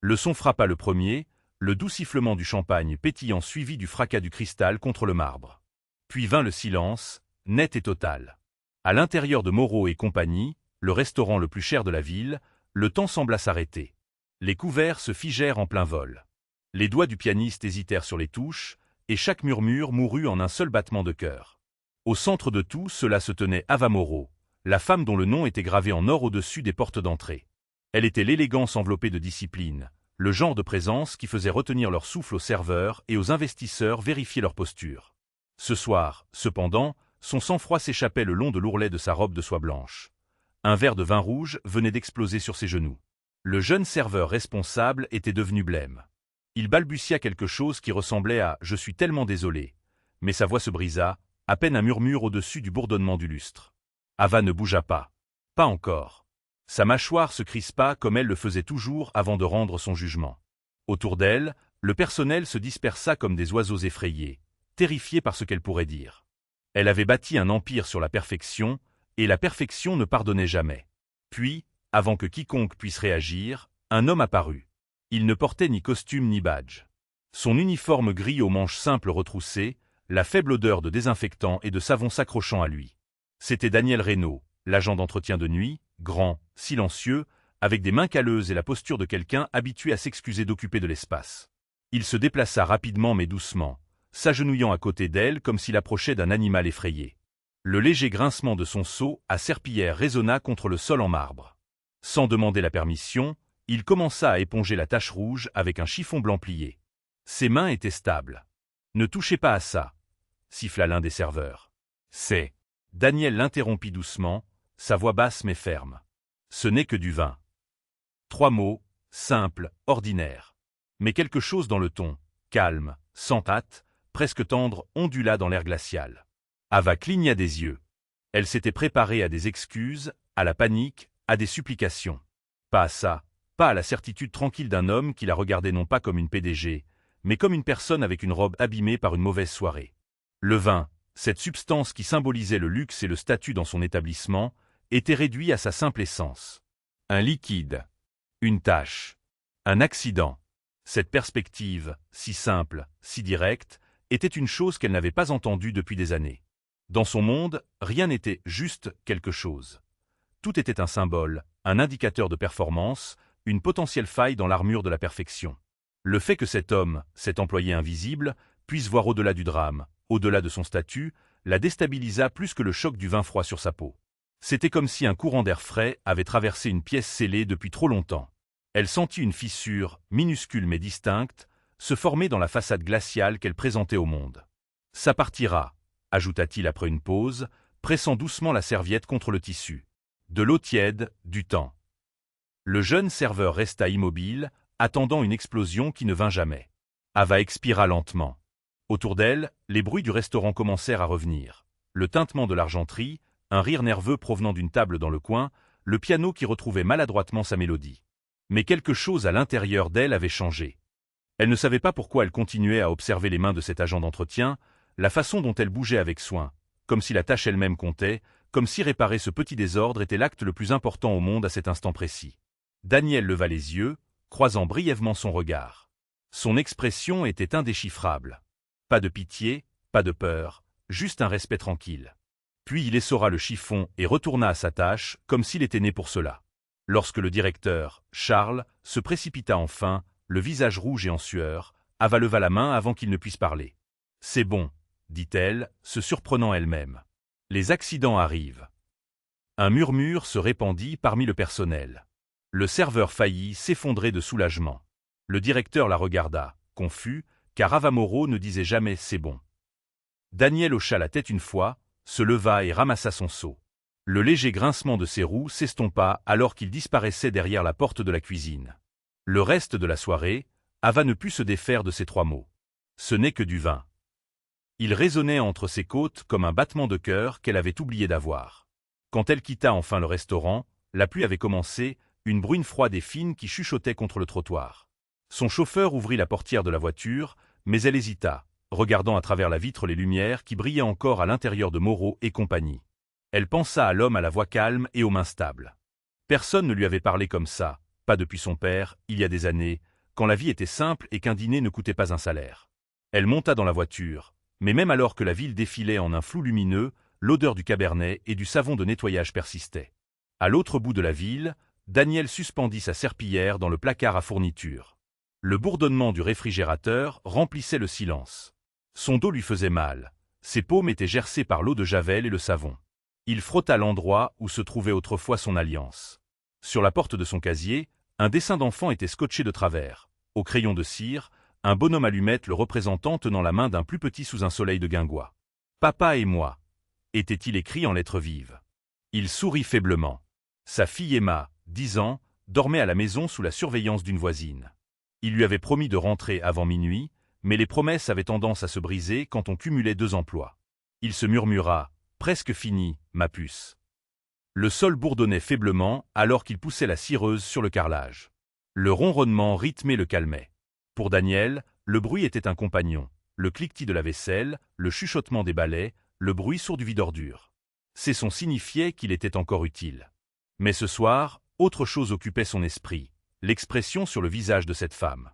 Le son frappa le premier, le doux sifflement du champagne pétillant suivi du fracas du cristal contre le marbre. Puis vint le silence, net et total. À l'intérieur de Moreau et compagnie, le restaurant le plus cher de la ville, le temps sembla s'arrêter. Les couverts se figèrent en plein vol. Les doigts du pianiste hésitèrent sur les touches, et chaque murmure mourut en un seul battement de cœur. Au centre de tout cela se tenait Ava Moreau, la femme dont le nom était gravé en or au-dessus des portes d'entrée. Elle était l'élégance enveloppée de discipline, le genre de présence qui faisait retenir leur souffle aux serveurs et aux investisseurs vérifier leur posture. Ce soir, cependant, son sang-froid s'échappait le long de l'ourlet de sa robe de soie blanche. Un verre de vin rouge venait d'exploser sur ses genoux. Le jeune serveur responsable était devenu blême. Il balbutia quelque chose qui ressemblait à « Je suis tellement désolé », mais sa voix se brisa, à peine un murmure au-dessus du bourdonnement du lustre. Ava ne bougea pas. Pas encore. Sa mâchoire se crispa comme elle le faisait toujours avant de rendre son jugement. Autour d'elle, le personnel se dispersa comme des oiseaux effrayés, terrifiés par ce qu'elle pourrait dire. Elle avait bâti un empire sur la perfection, et la perfection ne pardonnait jamais. Puis, avant que quiconque puisse réagir, un homme apparut. Il ne portait ni costume ni badge. Son uniforme gris aux manches simples retroussées, la faible odeur de désinfectant et de savon s'accrochant à lui. C'était Daniel Reynaud, l'agent d'entretien de nuit, grand, silencieux, avec des mains calleuses et la posture de quelqu'un habitué à s'excuser d'occuper de l'espace. Il se déplaça rapidement mais doucement, s'agenouillant à côté d'elle comme s'il approchait d'un animal effrayé. Le léger grincement de son seau à serpillière résonna contre le sol en marbre. Sans demander la permission, il commença à éponger la tache rouge avec un chiffon blanc plié. Ses mains étaient stables. « Ne touchez pas à ça », siffla l'un des serveurs. « C'est… » Daniel l'interrompit doucement, sa voix basse mais ferme. « Ce n'est que du vin. » 3 mots, simples, ordinaires. Mais quelque chose dans le ton, calme, sans hâte, presque tendre, ondula dans l'air glacial. Ava cligna des yeux. Elle s'était préparée à des excuses, à la panique, à des supplications. Pas à ça, pas à la certitude tranquille d'un homme qui la regardait non pas comme une PDG, mais comme une personne avec une robe abîmée par une mauvaise soirée. Le vin, cette substance qui symbolisait le luxe et le statut dans son établissement, était réduit à sa simple essence. Un liquide, une tache, un accident. Cette perspective, si simple, si directe, était une chose qu'elle n'avait pas entendue depuis des années. Dans son monde, rien n'était juste quelque chose. Tout était un symbole, un indicateur de performance, une potentielle faille dans l'armure de la perfection. Le fait que cet homme, cet employé invisible, puisse voir au-delà du drame, au-delà de son statut, la déstabilisa plus que le choc du vin froid sur sa peau. C'était comme si un courant d'air frais avait traversé une pièce scellée depuis trop longtemps. Elle sentit une fissure, minuscule mais distincte, se former dans la façade glaciale qu'elle présentait au monde. « Ça partira », ajouta-t-il après une pause, pressant doucement la serviette contre le tissu. De l'eau tiède, du temps. Le jeune serveur resta immobile, attendant une explosion qui ne vint jamais. Ava expira lentement. Autour d'elle, les bruits du restaurant commencèrent à revenir. Le tintement de l'argenterie, un rire nerveux provenant d'une table dans le coin, le piano qui retrouvait maladroitement sa mélodie. Mais quelque chose à l'intérieur d'elle avait changé. Elle ne savait pas pourquoi elle continuait à observer les mains de cet agent d'entretien, la façon dont elle bougeait avec soin, comme si la tâche elle-même comptait, comme si réparer ce petit désordre était l'acte le plus important au monde à cet instant précis. Daniel leva les yeux, croisant brièvement son regard. Son expression était indéchiffrable. Pas de pitié, pas de peur, juste un respect tranquille. Puis il essorra le chiffon et retourna à sa tâche, comme s'il était né pour cela. Lorsque le directeur, Charles, se précipita enfin, le visage rouge et en sueur, Ava leva la main avant qu'il ne puisse parler. « C'est bon », dit-elle, se surprenant elle-même. « Les accidents arrivent. » Un murmure se répandit parmi le personnel. Le serveur faillit s'effondrer de soulagement. Le directeur la regarda, confus, car Ava Moreau ne disait jamais « c'est bon ». Daniel hocha la tête une fois, se leva et ramassa son seau. Le léger grincement de ses roues s'estompa alors qu'il disparaissait derrière la porte de la cuisine. Le reste de la soirée, Ava ne put se défaire de ces 3 mots. Ce n'est que du vin. Il résonnait entre ses côtes comme un battement de cœur qu'elle avait oublié d'avoir. Quand elle quitta enfin le restaurant, la pluie avait commencé, une bruine froide et fine qui chuchotait contre le trottoir. Son chauffeur ouvrit la portière de la voiture, mais elle hésita, regardant à travers la vitre les lumières qui brillaient encore à l'intérieur de Moreau et compagnie. Elle pensa à l'homme à la voix calme et aux mains stables. Personne ne lui avait parlé comme ça, pas depuis son père, il y a des années, quand la vie était simple et qu'un dîner ne coûtait pas un salaire. Elle monta dans la voiture, mais même alors que la ville défilait en un flou lumineux, l'odeur du cabernet et du savon de nettoyage persistait. À l'autre bout de la ville, Daniel suspendit sa serpillière dans le placard à fournitures. Le bourdonnement du réfrigérateur remplissait le silence. Son dos lui faisait mal, ses paumes étaient gercées par l'eau de javel et le savon. Il frotta l'endroit où se trouvait autrefois son alliance. Sur la porte de son casier, un dessin d'enfant était scotché de travers. Au crayon de cire, un bonhomme allumette le représentant tenant la main d'un plus petit sous un soleil de guingois. « Papa et moi » était-il écrit en lettres vives. Il sourit faiblement. Sa fille Emma, 10 ans, dormait à la maison sous la surveillance d'une voisine. Il lui avait promis de rentrer avant minuit, mais les promesses avaient tendance à se briser quand on cumulait 2 emplois. Il se murmura « Presque fini, ma puce ». Le sol bourdonnait faiblement alors qu'il poussait la cireuse sur le carrelage. Le ronronnement rythmé le calmait. Pour Daniel, le bruit était un compagnon, le cliquetis de la vaisselle, le chuchotement des balais, le bruit sourd du vide-ordures. Ces sons signifiaient qu'il était encore utile. Mais ce soir, autre chose occupait son esprit, l'expression sur le visage de cette femme.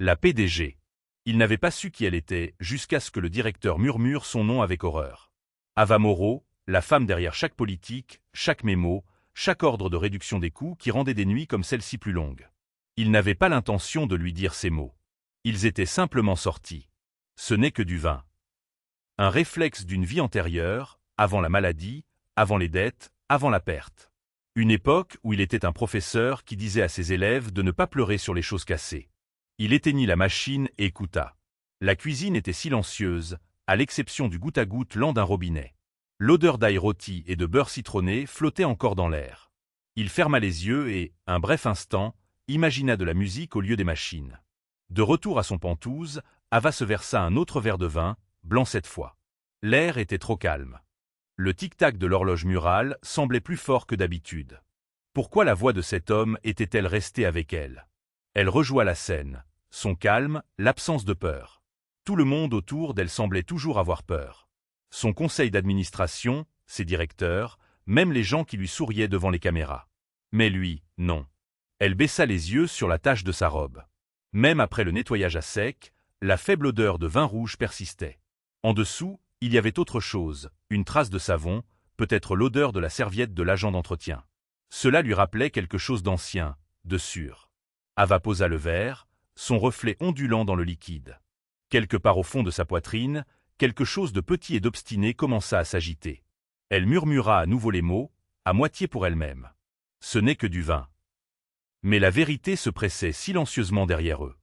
La PDG. Il n'avait pas su qui elle était jusqu'à ce que le directeur murmure son nom avec horreur. Ava Moreau, la femme derrière chaque politique, chaque mémo, chaque ordre de réduction des coûts qui rendait des nuits comme celle-ci plus longues. Il n'avait pas l'intention de lui dire ces mots. Ils étaient simplement sortis. Ce n'est que du vin. Un réflexe d'une vie antérieure, avant la maladie, avant les dettes, avant la perte. Une époque où il était un professeur qui disait à ses élèves de ne pas pleurer sur les choses cassées. Il éteignit la machine et écouta. La cuisine était silencieuse, à l'exception du goutte à goutte lent d'un robinet. L'odeur d'ail rôti et de beurre citronné flottait encore dans l'air. Il ferma les yeux et, un bref instant, imagina de la musique au lieu des machines. De retour à son pentouse, Ava se versa un autre verre de vin, blanc cette fois. L'air était trop calme. Le tic-tac de l'horloge murale semblait plus fort que d'habitude. Pourquoi la voix de cet homme était-elle restée avec elle? Elle rejoua la scène, son calme, l'absence de peur. Tout le monde autour d'elle semblait toujours avoir peur. Son conseil d'administration, ses directeurs, même les gens qui lui souriaient devant les caméras. Mais lui, non. Elle baissa les yeux sur la tache de sa robe. Même après le nettoyage à sec, la faible odeur de vin rouge persistait. En dessous, il y avait autre chose, une trace de savon, peut-être l'odeur de la serviette de l'agent d'entretien. Cela lui rappelait quelque chose d'ancien, de sûr. Ava posa le verre, son reflet ondulant dans le liquide. Quelque part au fond de sa poitrine, quelque chose de petit et d'obstiné commença à s'agiter. Elle murmura à nouveau les mots, à moitié pour elle-même. Ce n'est que du vin. Mais la vérité se pressait silencieusement derrière eux.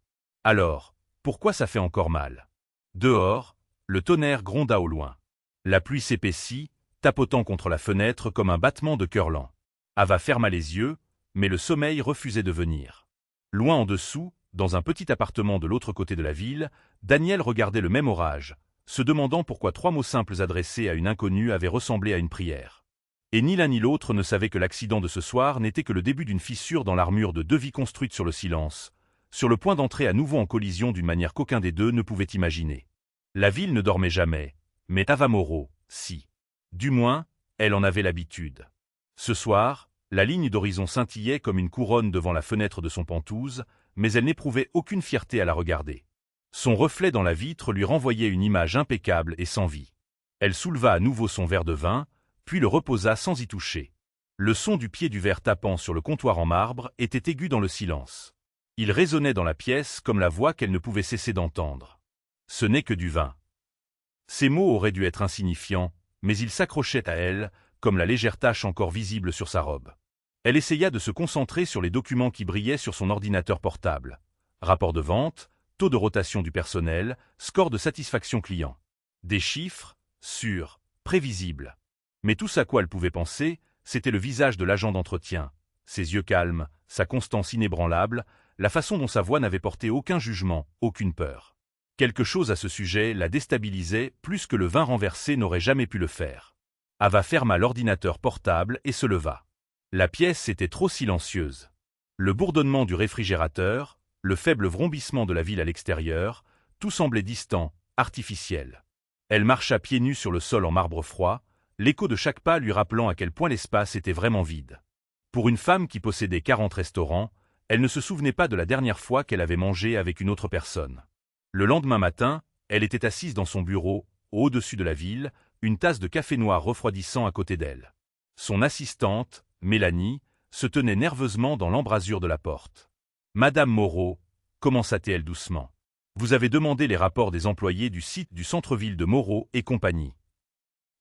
Alors, pourquoi ça fait encore mal? Dehors, le tonnerre gronda au loin. La pluie s'épaissit, tapotant contre la fenêtre comme un battement de cœur lent. Ava ferma les yeux, mais le sommeil refusait de venir. Loin en dessous, dans un petit appartement de l'autre côté de la ville, Daniel regardait le même orage, se demandant pourquoi 3 mots simples adressés à une inconnue avaient ressemblé à une prière. Et ni l'un ni l'autre ne savait que l'accident de ce soir n'était que le début d'une fissure dans l'armure de 2 vies construites sur le silence, sur le point d'entrer à nouveau en collision d'une manière qu'aucun des deux ne pouvait imaginer. La ville ne dormait jamais, mais Ava Moreau, si. Du moins, elle en avait l'habitude. Ce soir, la ligne d'horizon scintillait comme une couronne devant la fenêtre de son pentouse, mais elle n'éprouvait aucune fierté à la regarder. Son reflet dans la vitre lui renvoyait une image impeccable et sans vie. Elle souleva à nouveau son verre de vin, puis le reposa sans y toucher. Le son du pied du verre tapant sur le comptoir en marbre était aigu dans le silence. Il résonnait dans la pièce comme la voix qu'elle ne pouvait cesser d'entendre. Ce n'est que du vin. Ces mots auraient dû être insignifiants, mais ils s'accrochaient à elle, comme la légère tache encore visible sur sa robe. Elle essaya de se concentrer sur les documents qui brillaient sur son ordinateur portable. Rapport de vente, taux de rotation du personnel, score de satisfaction client. Des chiffres, sûrs, prévisibles. Mais tout ce à quoi elle pouvait penser, c'était le visage de l'agent d'entretien, ses yeux calmes, sa constance inébranlable, la façon dont sa voix n'avait porté aucun jugement, aucune peur. Quelque chose à ce sujet la déstabilisait plus que le vin renversé n'aurait jamais pu le faire. Ava ferma l'ordinateur portable et se leva. La pièce était trop silencieuse. Le bourdonnement du réfrigérateur, le faible vrombissement de la ville à l'extérieur, tout semblait distant, artificiel. Elle marcha pieds nus sur le sol en marbre froid, l'écho de chaque pas lui rappelant à quel point l'espace était vraiment vide. Pour une femme qui possédait 40 restaurants, Elle ne se souvenait pas de la dernière fois qu'elle avait mangé avec une autre personne. Le lendemain matin, elle était assise dans son bureau, au-dessus de la ville, une tasse de café noir refroidissant à côté d'elle. Son assistante, Mélanie, se tenait nerveusement dans l'embrasure de la porte. « Madame Moreau », commença-t-elle doucement. « Vous avez demandé les rapports des employés du site du centre-ville de Moreau et compagnie. »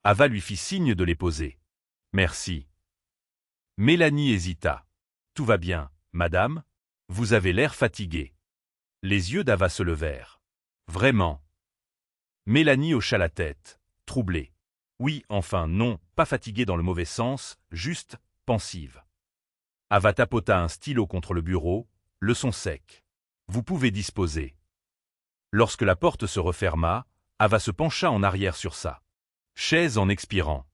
Ava lui fit signe de les poser. « Merci. » Mélanie hésita. « Tout va bien, madame ? Vous avez l'air fatiguée. » Les yeux d'Ava se levèrent. « Vraiment ?» Mélanie hocha la tête, troublée. Oui, enfin non, pas fatiguée dans le mauvais sens, juste pensive. Ava tapota un stylo contre le bureau, le son sec. « Vous pouvez disposer. » Lorsque la porte se referma, Ava se pencha en arrière sur sa chaise en expirant.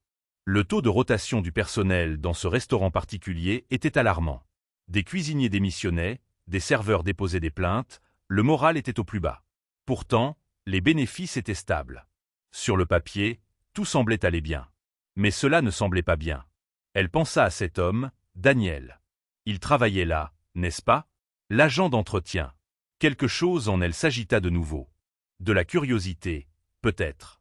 Le taux de rotation du personnel dans ce restaurant particulier était alarmant. Des cuisiniers démissionnaient, des serveurs déposaient des plaintes, le moral était au plus bas. Pourtant, les bénéfices étaient stables. Sur le papier, tout semblait aller bien. Mais cela ne semblait pas bien. Elle pensa à cet homme, Daniel. Il travaillait là, n'est-ce pas? L'agent d'entretien. Quelque chose en elle s'agita de nouveau. De la curiosité, peut-être.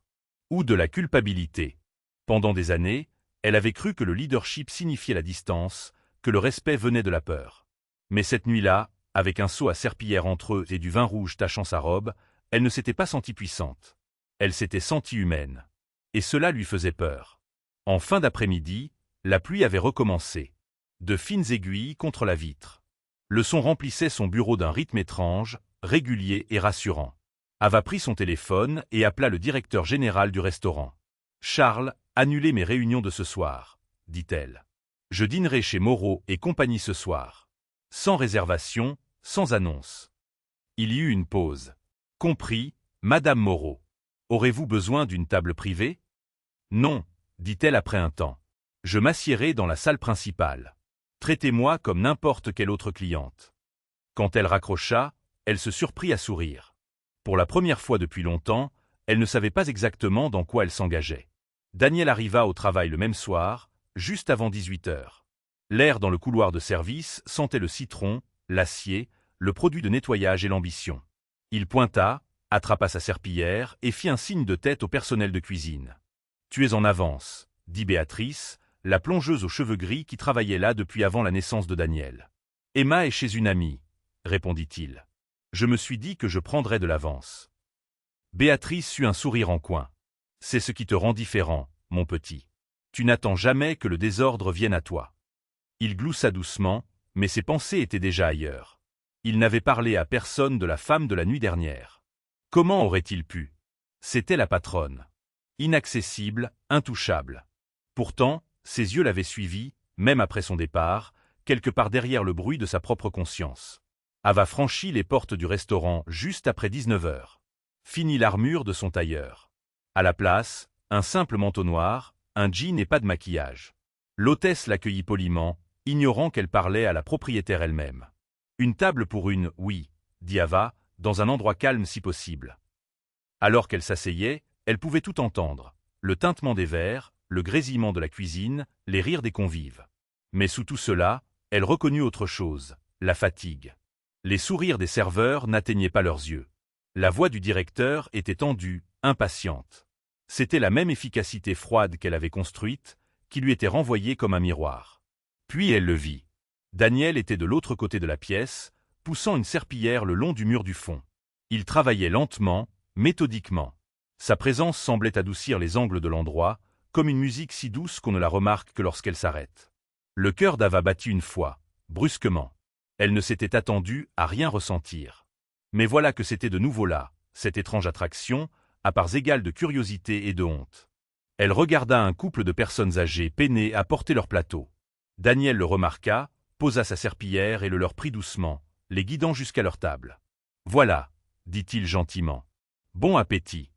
Ou de la culpabilité. Pendant des années, elle avait cru que le leadership signifiait la distance, que le respect venait de la peur. Mais cette nuit-là, avec un seau à serpillière entre eux et du vin rouge tachant sa robe, elle ne s'était pas sentie puissante. Elle s'était sentie humaine. Et cela lui faisait peur. En fin d'après-midi, la pluie avait recommencé. De fines aiguilles contre la vitre. Le son remplissait son bureau d'un rythme étrange, régulier et rassurant. Ava prit son téléphone et appela le directeur général du restaurant. « Charles, annulez mes réunions de ce soir, » dit-elle. « Je dînerai chez Moreau et compagnie ce soir. Sans réservation, sans annonce. » Il y eut une pause. « Compris, Madame Moreau. Aurez-vous besoin d'une table privée? » « Non, » dit-elle après un temps. « Je m'assiérai dans la salle principale. Traitez-moi comme n'importe quelle autre cliente. » Quand elle raccrocha, elle se surprit à sourire. Pour la première fois depuis longtemps, elle ne savait pas exactement dans quoi elle s'engageait. Daniel arriva au travail le même soir, juste avant 18 heures. L'air dans le couloir de service sentait le citron, l'acier, le produit de nettoyage et l'ambition. Il pointa, attrapa sa serpillière et fit un signe de tête au personnel de cuisine. « Tu es en avance, » dit Béatrice, la plongeuse aux cheveux gris qui travaillait là depuis avant la naissance de Daniel. « Emma est chez une amie, » répondit-il. « Je me suis dit que je prendrais de l'avance. » Béatrice eut un sourire en coin. « C'est ce qui te rend différent, mon petit. Tu n'attends jamais que le désordre vienne à toi. » Il gloussa doucement, mais ses pensées étaient déjà ailleurs. Il n'avait parlé à personne de la femme de la nuit dernière. Comment aurait-il pu? C'était la patronne. Inaccessible, intouchable. Pourtant, ses yeux l'avaient suivi, même après son départ, quelque part derrière le bruit de sa propre conscience. Ava franchit les portes du restaurant juste après 19 heures. Finit l'armure de son tailleur. À la place, un simple manteau noir, un jean et pas de maquillage. L'hôtesse l'accueillit poliment, ignorant qu'elle parlait à la propriétaire elle-même. Une table pour une, oui, dit Ava, dans un endroit calme si possible. Alors qu'elle s'asseyait, elle pouvait tout entendre, le tintement des verres, le grésillement de la cuisine, les rires des convives. Mais sous tout cela, elle reconnut autre chose, la fatigue. Les sourires des serveurs n'atteignaient pas leurs yeux. La voix du directeur était tendue, impatiente. C'était la même efficacité froide qu'elle avait construite, qui lui était renvoyée comme un miroir. Puis elle le vit. Daniel était de l'autre côté de la pièce, poussant une serpillière le long du mur du fond. Il travaillait lentement, méthodiquement. Sa présence semblait adoucir les angles de l'endroit, comme une musique si douce qu'on ne la remarque que lorsqu'elle s'arrête. Le cœur d'Ava battit une fois, brusquement. Elle ne s'était attendue à rien ressentir. Mais voilà que c'était de nouveau là, cette étrange attraction, à parts égales de curiosité et de honte. Elle regarda un couple de personnes âgées peiner à porter leur plateau. Daniel le remarqua, posa sa serpillière et le leur prit doucement, les guidant jusqu'à leur table. « Voilà, » dit-il gentiment. « Bon appétit. »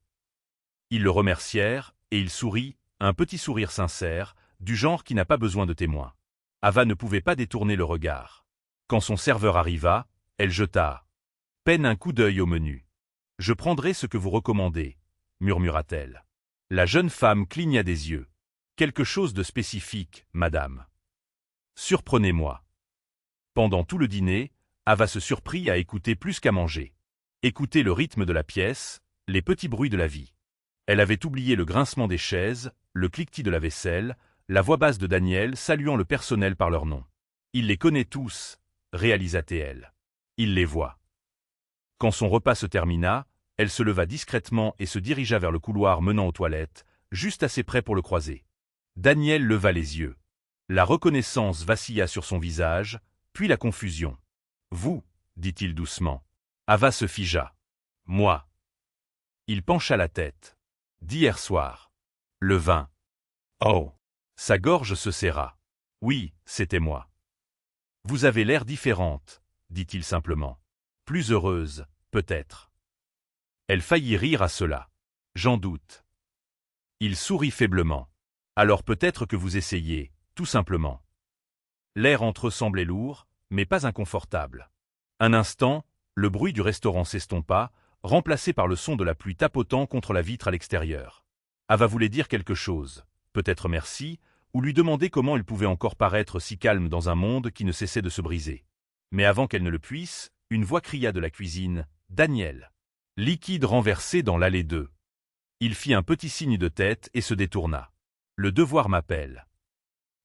Ils le remercièrent, et il sourit, un petit sourire sincère, du genre qui n'a pas besoin de témoins. Ava ne pouvait pas détourner le regard. Quand son serveur arriva, elle jeta à peine un coup d'œil au menu. « Je prendrai ce que vous recommandez, » murmura-t-elle. La jeune femme cligna des yeux. « Quelque chose de spécifique, madame. » « Surprenez-moi. » Pendant tout le dîner, Ava se surprit à écouter plus qu'à manger. Écouter le rythme de la pièce, les petits bruits de la vie. Elle avait oublié le grincement des chaises, le cliquetis de la vaisselle, la voix basse de Daniel saluant le personnel par leur nom. Il les connaît tous, réalisa-t-elle. Il les voit. Quand son repas se termina, elle se leva discrètement et se dirigea vers le couloir menant aux toilettes, juste assez près pour le croiser. Daniel leva les yeux. La reconnaissance vacilla sur son visage, puis la confusion. « Vous » dit-il doucement. Ava se figea. « Moi ». Il pencha la tête. « D'hier soir. Le vin. » Oh. Sa gorge se serra. « Oui, c'était moi. »« Vous avez l'air différente, » dit-il simplement. « Plus heureuse, peut-être. » Elle faillit rire à cela. « J'en doute. » Il sourit faiblement. « Alors peut-être que vous essayez, tout simplement. » L'air entre eux semblait lourd, mais pas inconfortable. Un instant, le bruit du restaurant s'estompa, remplacé par le son de la pluie tapotant contre la vitre à l'extérieur. Ava voulait dire quelque chose, peut-être merci, ou lui demander comment elle pouvait encore paraître si calme dans un monde qui ne cessait de se briser. Mais avant qu'elle ne le puisse, une voix cria de la cuisine « Daniel !» Liquide renversé dans l'allée 2. Il fit un petit signe de tête et se détourna. « Le devoir m'appelle. »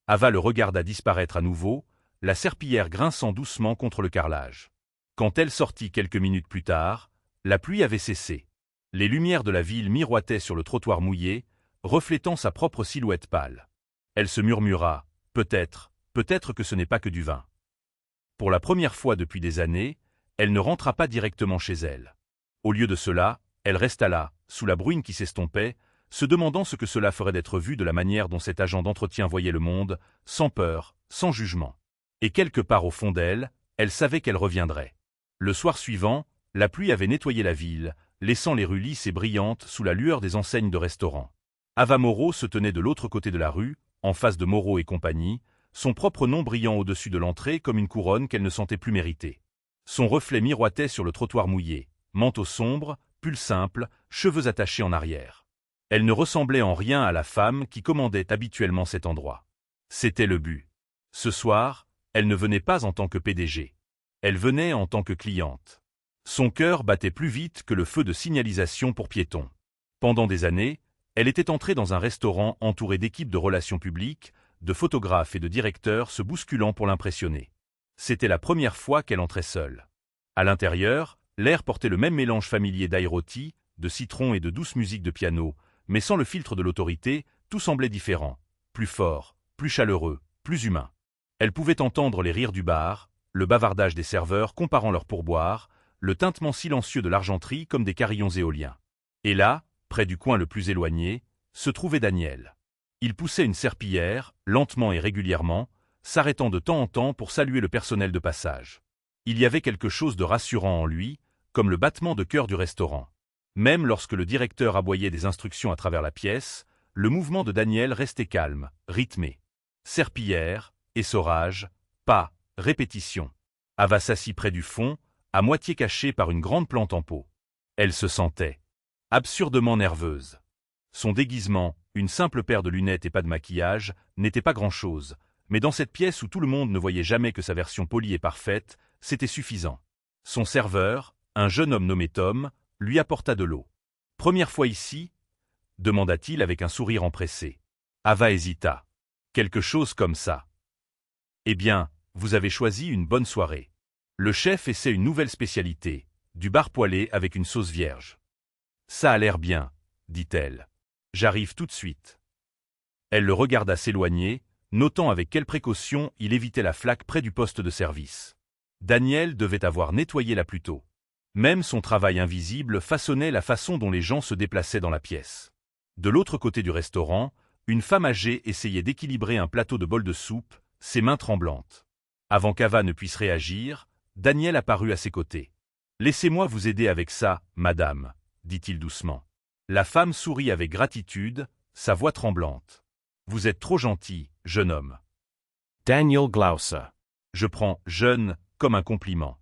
Ava le regarda disparaître à nouveau, la serpillière grinçant doucement contre le carrelage. Quand elle sortit quelques minutes plus tard, la pluie avait cessé. Les lumières de la ville miroitaient sur le trottoir mouillé, reflétant sa propre silhouette pâle. Elle se murmura « Peut-être que ce n'est pas que du vin. » Pour la première fois depuis des années, elle ne rentra pas directement chez elle. Au lieu de cela, elle resta là, sous la bruine qui s'estompait, se demandant ce que cela ferait d'être vu de la manière dont cet agent d'entretien voyait le monde, sans peur, sans jugement. Et quelque part au fond d'elle, elle savait qu'elle reviendrait. Le soir suivant, la pluie avait nettoyé la ville, laissant les rues lisses et brillantes sous la lueur des enseignes de restaurants. Ava Moreau se tenait de l'autre côté de la rue, en face de Moreau et compagnie, son propre nom brillant au-dessus de l'entrée comme une couronne qu'elle ne sentait plus mériter. Son reflet miroitait sur le trottoir mouillé, manteau sombre, pull simple, cheveux attachés en arrière. Elle ne ressemblait en rien à la femme qui commandait habituellement cet endroit. C'était le but. Ce soir, elle ne venait pas en tant que PDG. Elle venait en tant que cliente. Son cœur battait plus vite que le feu de signalisation pour piétons. Pendant des années, elle était entrée dans un restaurant entouré d'équipes de relations publiques, de photographes et de directeurs se bousculant pour l'impressionner. C'était la première fois qu'elle entrait seule. À l'intérieur, l'air portait le même mélange familier d'ail rôti, de citron et de douce musique de piano, mais sans le filtre de l'autorité, tout semblait différent, plus fort, plus chaleureux, plus humain. Elle pouvait entendre les rires du bar, le bavardage des serveurs comparant leurs pourboires, le tintement silencieux de l'argenterie comme des carillons éoliens. Et là, près du coin le plus éloigné, se trouvait Daniel. Il poussait une serpillière, lentement et régulièrement, s'arrêtant de temps en temps pour saluer le personnel de passage. Il y avait quelque chose de rassurant en lui, comme le battement de cœur du restaurant. Même lorsque le directeur aboyait des instructions à travers la pièce, le mouvement de Daniel restait calme, rythmé. Serpillière, essorage, pas, répétition. Ava s'assit près du fond, à moitié cachée par une grande plante en pot. Elle se sentait absurdement nerveuse. Son déguisement, une simple paire de lunettes et pas de maquillage, n'était pas grand-chose, mais dans cette pièce où tout le monde ne voyait jamais que sa version polie et parfaite, c'était suffisant. Son serveur, un jeune homme nommé Tom, lui apporta de l'eau. « Première fois ici ?» demanda-t-il avec un sourire empressé. Ava hésita. « Quelque chose comme ça. »« Eh bien, vous avez choisi une bonne soirée. Le chef essaie une nouvelle spécialité, du bar poêlé avec une sauce vierge. »« Ça a l'air bien, » dit-elle. « J'arrive tout de suite. » Elle le regarda s'éloigner, notant avec quelle précaution il évitait la flaque près du poste de service. Daniel devait avoir nettoyé là plus tôt. Même son travail invisible façonnait la façon dont les gens se déplaçaient dans la pièce. De l'autre côté du restaurant, une femme âgée essayait d'équilibrer un plateau de bol de soupe, ses mains tremblantes. Avant qu'Ava ne puisse réagir, Daniel apparut à ses côtés. « Laissez-moi vous aider avec ça, madame, » dit-il doucement. La femme sourit avec gratitude, sa voix tremblante. « Vous êtes trop gentil, jeune homme. » Daniel Glauser. Je prends « jeune » comme un compliment.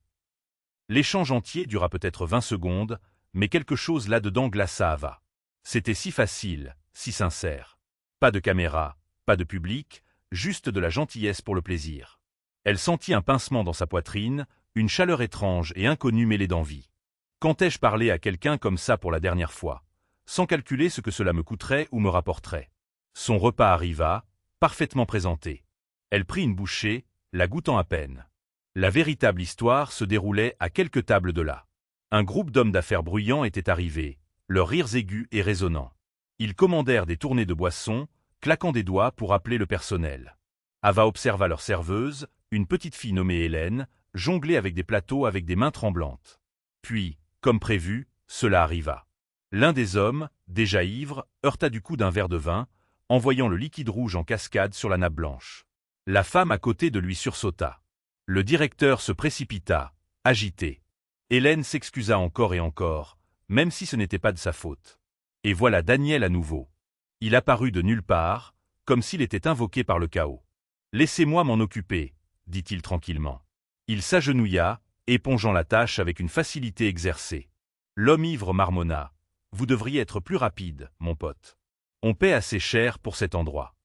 L'échange entier dura peut-être 20 secondes, mais quelque chose là-dedans glaça Ava. C'était si facile, si sincère. Pas de caméra, pas de public, juste de la gentillesse pour le plaisir. Elle sentit un pincement dans sa poitrine, Une chaleur étrange et inconnue mêlée d'envie. Quand ai-je parlé à quelqu'un comme ça pour la dernière fois, sans calculer ce que cela me coûterait ou me rapporterait? Son repas arriva, parfaitement présenté. Elle prit une bouchée, la goûtant à peine. La véritable histoire se déroulait à quelques tables de là. Un groupe d'hommes d'affaires bruyants était arrivé, leurs rires aigus et résonnants. Ils commandèrent des tournées de boissons, claquant des doigts pour appeler le personnel. Ava observa leur serveuse, une petite fille nommée Hélène, jongler avec des plateaux avec des mains tremblantes. Puis, comme prévu, cela arriva. L'un des hommes, déjà ivre, heurta du coude un verre de vin, envoyant le liquide rouge en cascade sur la nappe blanche. La femme à côté de lui sursauta. Le directeur se précipita, agité. Hélène s'excusa encore et encore, même si ce n'était pas de sa faute. Et voilà Daniel à nouveau. Il apparut de nulle part, comme s'il était invoqué par le chaos. « Laissez-moi m'en occuper », dit-il tranquillement. Il s'agenouilla, épongeant la tâche avec une facilité exercée. L'homme ivre marmonna. « Vous devriez être plus rapide, mon pote. On paie assez cher pour cet endroit. »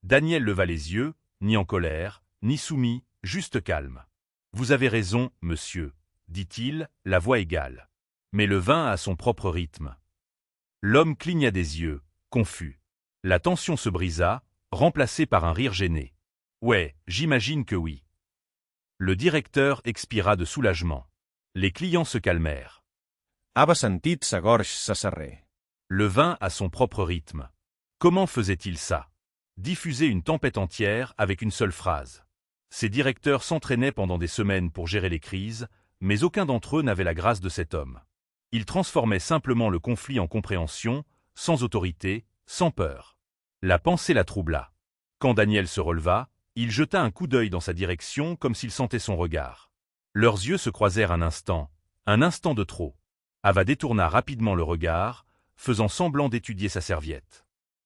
Daniel leva les yeux, ni en colère, ni soumis, juste calme. « Vous avez raison, monsieur, » dit-il, la voix égale. Mais le vin a son propre rythme. L'homme cligna des yeux, confus. La tension se brisa, remplacée par un rire gêné. « Ouais, j'imagine que oui. » Le directeur expira de soulagement. Les clients se calmèrent. Ava sentit sa gorge s'asserrer. Le vin a son propre rythme. Comment faisait-il ça? Diffuser une tempête entière avec une seule phrase. Ces directeurs s'entraînaient pendant des semaines pour gérer les crises, mais aucun d'entre eux n'avait la grâce de cet homme. Il transformait simplement le conflit en compréhension, sans autorité, sans peur. La pensée la troubla. Quand Daniel se releva, il jeta un coup d'œil dans sa direction comme s'il sentait son regard. Leurs yeux se croisèrent un instant de trop. Ava détourna rapidement le regard, faisant semblant d'étudier sa serviette.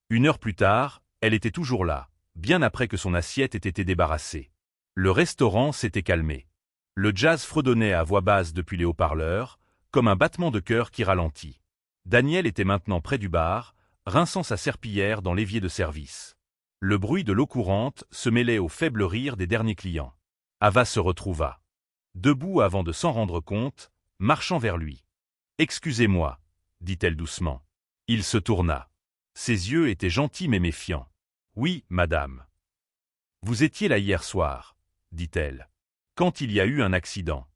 1 heure plus tard, elle était toujours là, bien après que son assiette ait été débarrassée. Le restaurant s'était calmé. Le jazz fredonnait à voix basse depuis les haut-parleurs, comme un battement de cœur qui ralentit. Daniel était maintenant près du bar, rinçant sa serpillière dans l'évier de service. Le bruit de l'eau courante se mêlait au faible rire des derniers clients. Ava se retrouva. Debout avant de s'en rendre compte, marchant vers lui. « Excusez-moi, » dit-elle doucement. Il se tourna. Ses yeux étaient gentils mais méfiants. « Oui, madame. »« Vous étiez là hier soir, » dit-elle. « Quand il y a eu un accident. »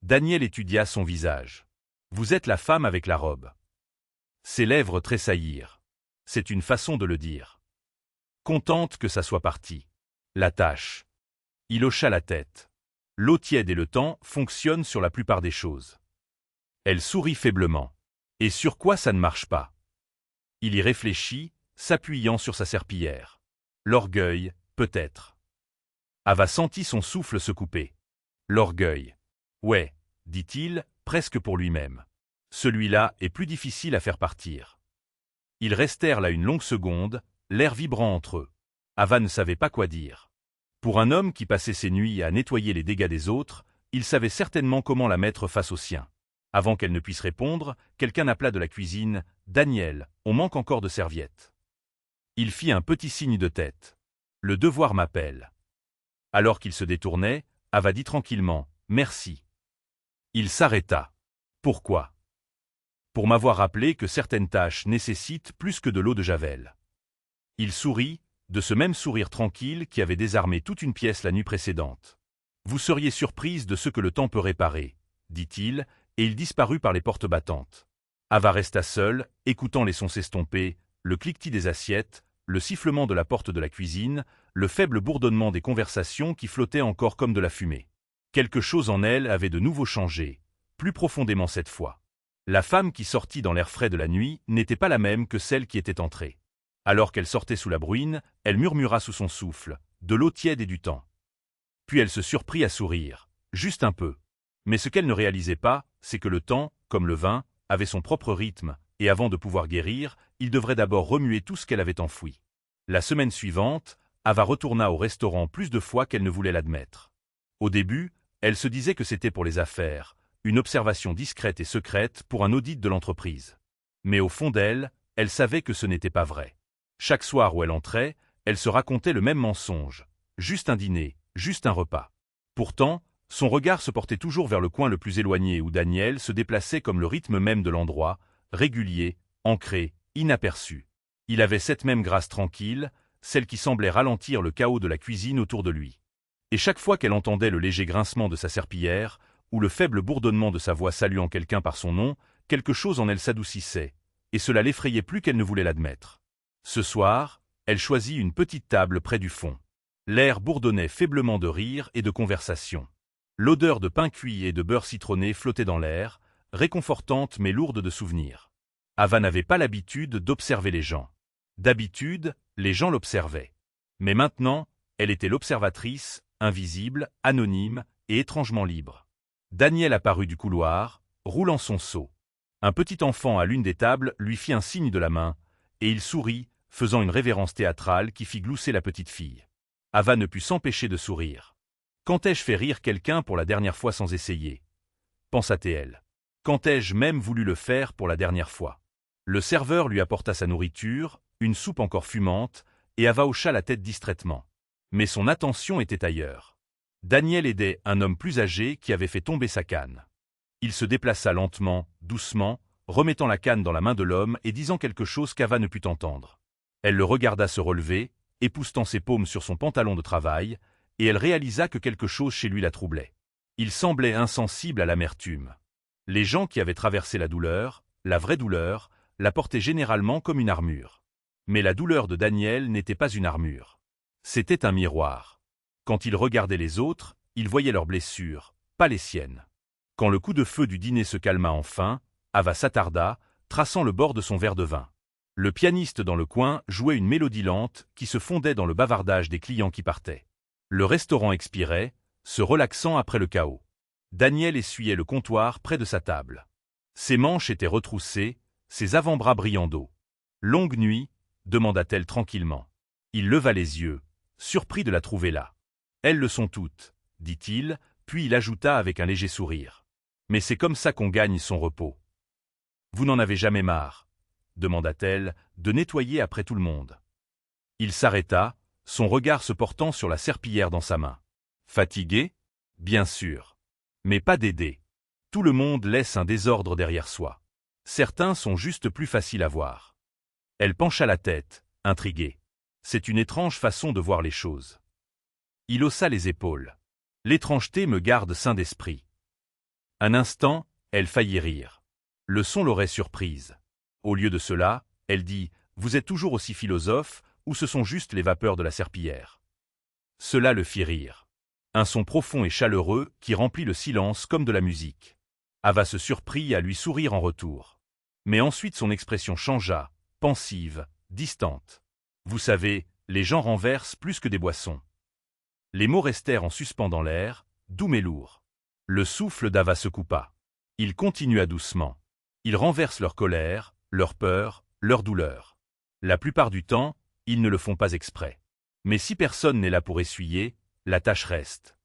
Daniel étudia son visage. « Vous êtes la femme avec la robe. » Ses lèvres tressaillirent. C'est une façon de le dire. Contente que ça soit parti. La tâche. Il hocha la tête. L'eau tiède et le temps fonctionnent sur la plupart des choses. Elle sourit faiblement. Et sur quoi ça ne marche pas? Il y réfléchit, s'appuyant sur sa serpillière. L'orgueil, peut-être. Ava sentit son souffle se couper. L'orgueil. Ouais, dit-il, presque pour lui-même. Celui-là est plus difficile à faire partir. Ils restèrent là une longue seconde, l'air vibrant entre eux. Ava ne savait pas quoi dire. Pour un homme qui passait ses nuits à nettoyer les dégâts des autres, il savait certainement comment la mettre face aux siens. Avant qu'elle ne puisse répondre, quelqu'un appela de la cuisine « Daniel, on manque encore de serviettes. » Il fit un petit signe de tête. « Le devoir m'appelle. » Alors qu'il se détournait, Ava dit tranquillement « Merci. » Il s'arrêta. « Pourquoi ?» Pour m'avoir rappelé que certaines tâches nécessitent plus que de l'eau de javel. Il sourit, de ce même sourire tranquille qui avait désarmé toute une pièce la nuit précédente. « Vous seriez surprise de ce que le temps peut réparer, » dit-il, et il disparut par les portes battantes. Ava resta seule, écoutant les sons s'estomper, le cliquetis des assiettes, le sifflement de la porte de la cuisine, le faible bourdonnement des conversations qui flottaient encore comme de la fumée. Quelque chose en elle avait de nouveau changé, plus profondément cette fois. La femme qui sortit dans l'air frais de la nuit n'était pas la même que celle qui était entrée. Alors qu'elle sortait sous la bruine, elle murmura sous son souffle, de l'eau tiède et du temps. Puis elle se surprit à sourire, juste un peu. Mais ce qu'elle ne réalisait pas, c'est que le temps, comme le vin, avait son propre rythme, et avant de pouvoir guérir, il devrait d'abord remuer tout ce qu'elle avait enfoui. La semaine suivante, Ava retourna au restaurant plus de fois qu'elle ne voulait l'admettre. Au début, elle se disait que c'était pour les affaires, une observation discrète et secrète pour un audit de l'entreprise. Mais au fond d'elle, elle savait que ce n'était pas vrai. Chaque soir où elle entrait, elle se racontait le même mensonge. Juste un dîner, juste un repas. Pourtant, Son regard se portait toujours vers le coin le plus éloigné où Daniel se déplaçait comme le rythme même de l'endroit, régulier, ancré, inaperçu. Il avait cette même grâce tranquille, celle qui semblait ralentir le chaos de la cuisine autour de lui. Et chaque fois qu'elle entendait le léger grincement de sa serpillière, ou le faible bourdonnement de sa voix saluant quelqu'un par son nom, quelque chose en elle s'adoucissait, et cela l'effrayait plus qu'elle ne voulait l'admettre. Ce soir, elle choisit une petite table près du fond. L'air bourdonnait faiblement de rire et de conversation. L'odeur de pain cuit et de beurre citronné flottait dans l'air, réconfortante mais lourde de souvenirs. Ava n'avait pas l'habitude d'observer les gens. D'habitude, les gens l'observaient. Mais maintenant, elle était l'observatrice, invisible, anonyme et étrangement libre. Daniel apparut du couloir, roulant son seau. Un petit enfant à l'une des tables lui fit un signe de la main, et il sourit, faisant une révérence théâtrale qui fit glousser la petite fille. Ava ne put s'empêcher de sourire. Quand ai-je fait rire quelqu'un pour la dernière fois sans essayer? Pensa-t-elle. Quand ai-je même voulu le faire pour la dernière fois? Le serveur lui apporta sa nourriture, une soupe encore fumante, et Ava hocha la tête distraitement. Mais son attention était ailleurs. Daniel aidait un homme plus âgé qui avait fait tomber sa canne. Il se déplaça lentement, doucement, remettant la canne dans la main de l'homme et disant quelque chose qu'Ava ne put entendre. Elle le regarda se relever, époussetant ses paumes sur son pantalon de travail, et elle réalisa que quelque chose chez lui la troublait. Il semblait insensible à l'amertume. Les gens qui avaient traversé la douleur, la vraie douleur, la portaient généralement comme une armure. Mais la douleur de Daniel n'était pas une armure. C'était un miroir. Quand il regardait les autres, il voyait leurs blessures, pas les siennes. Quand le coup de feu du dîner se calma enfin, Ava s'attarda, traçant le bord de son verre de vin. Le pianiste dans le coin jouait une mélodie lente qui se fondait dans le bavardage des clients qui partaient. Le restaurant expirait, se relaxant après le chaos. Daniel essuyait le comptoir près de sa table. Ses manches étaient retroussées, ses avant-bras brillants d'eau. « Longue nuit ?» demanda-t-elle tranquillement. Il leva les yeux, surpris de la trouver là. « Elles le sont toutes », dit-il, puis il ajouta avec un léger sourire. « Mais c'est comme ça qu'on gagne son repos. »« Vous n'en avez jamais marre ?» demanda-t-elle, de nettoyer après tout le monde. Il s'arrêta, son regard se portant sur la serpillière dans sa main. Fatigué? Bien sûr. Mais pas d'aider. Tout le monde laisse un désordre derrière soi. Certains sont juste plus faciles à voir. Elle pencha la tête, intriguée. C'est une étrange façon de voir les choses. Il haussa les épaules. L'étrangeté me garde sain d'esprit. Un instant, elle faillit rire. Le son l'aurait surprise. Au lieu de cela, elle dit « Vous êtes toujours aussi philosophe, ou ce sont juste les vapeurs de la serpillière ?» Cela le fit rire. Un son profond et chaleureux qui remplit le silence comme de la musique. Ava se surprit à lui sourire en retour. Mais ensuite son expression changea, pensive, distante. Vous savez, les gens renversent plus que des boissons. Les mots restèrent en suspens dans l'air, doux mais lourds. Le souffle d'Ava se coupa. Il continua doucement. Ils renversent leur colère, leur peur, leur douleur. La plupart du temps, ils ne le font pas exprès. Mais si personne n'est là pour essuyer, la tâche reste.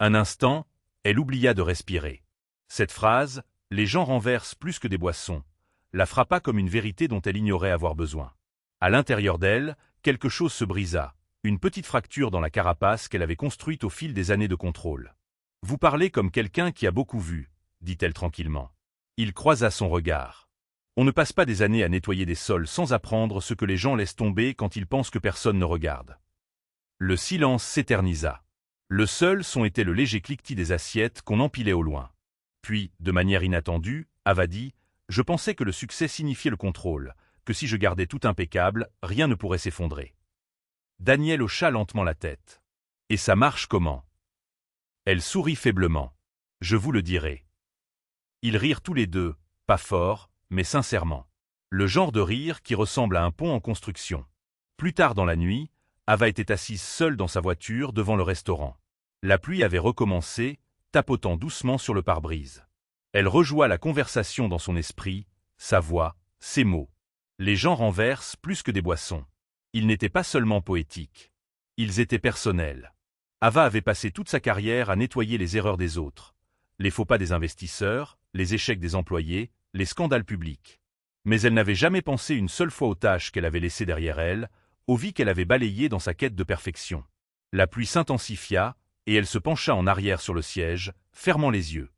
Un instant, elle oublia de respirer. Cette phrase, les gens renversent plus que des boissons, la frappa comme une vérité dont elle ignorait avoir besoin. À l'intérieur d'elle, quelque chose se brisa, une petite fracture dans la carapace qu'elle avait construite au fil des années de contrôle. « Vous parlez comme quelqu'un qui a beaucoup vu », dit-elle tranquillement. Il croisa son regard. On ne passe pas des années à nettoyer des sols sans apprendre ce que les gens laissent tomber quand ils pensent que personne ne regarde. Le silence s'éternisa. Le seul son était le léger cliquetis des assiettes qu'on empilait au loin. Puis, de manière inattendue, Ava dit « Je pensais que le succès signifiait le contrôle, que si je gardais tout impeccable, rien ne pourrait s'effondrer. » Daniel hocha lentement la tête. « Et ça marche comment ?» Elle sourit faiblement. « Je vous le dirai. » Ils rirent tous les deux, pas fort, mais sincèrement. Le genre de rire qui ressemble à un pont en construction. Plus tard dans la nuit, Ava était assise seule dans sa voiture devant le restaurant. La pluie avait recommencé, tapotant doucement sur le pare-brise. Elle rejoua la conversation dans son esprit, sa voix, ses mots. Les gens renversent plus que des boissons. Ils n'étaient pas seulement poétiques. Ils étaient personnels. Ava avait passé toute sa carrière à nettoyer les erreurs des autres, les faux pas des investisseurs, les échecs des employés, les scandales publics. Mais elle n'avait jamais pensé une seule fois aux tâches qu'elle avait laissées derrière elle, aux vies qu'elle avait balayées dans sa quête de perfection. La pluie s'intensifia, et elle se pencha en arrière sur le siège, fermant les yeux.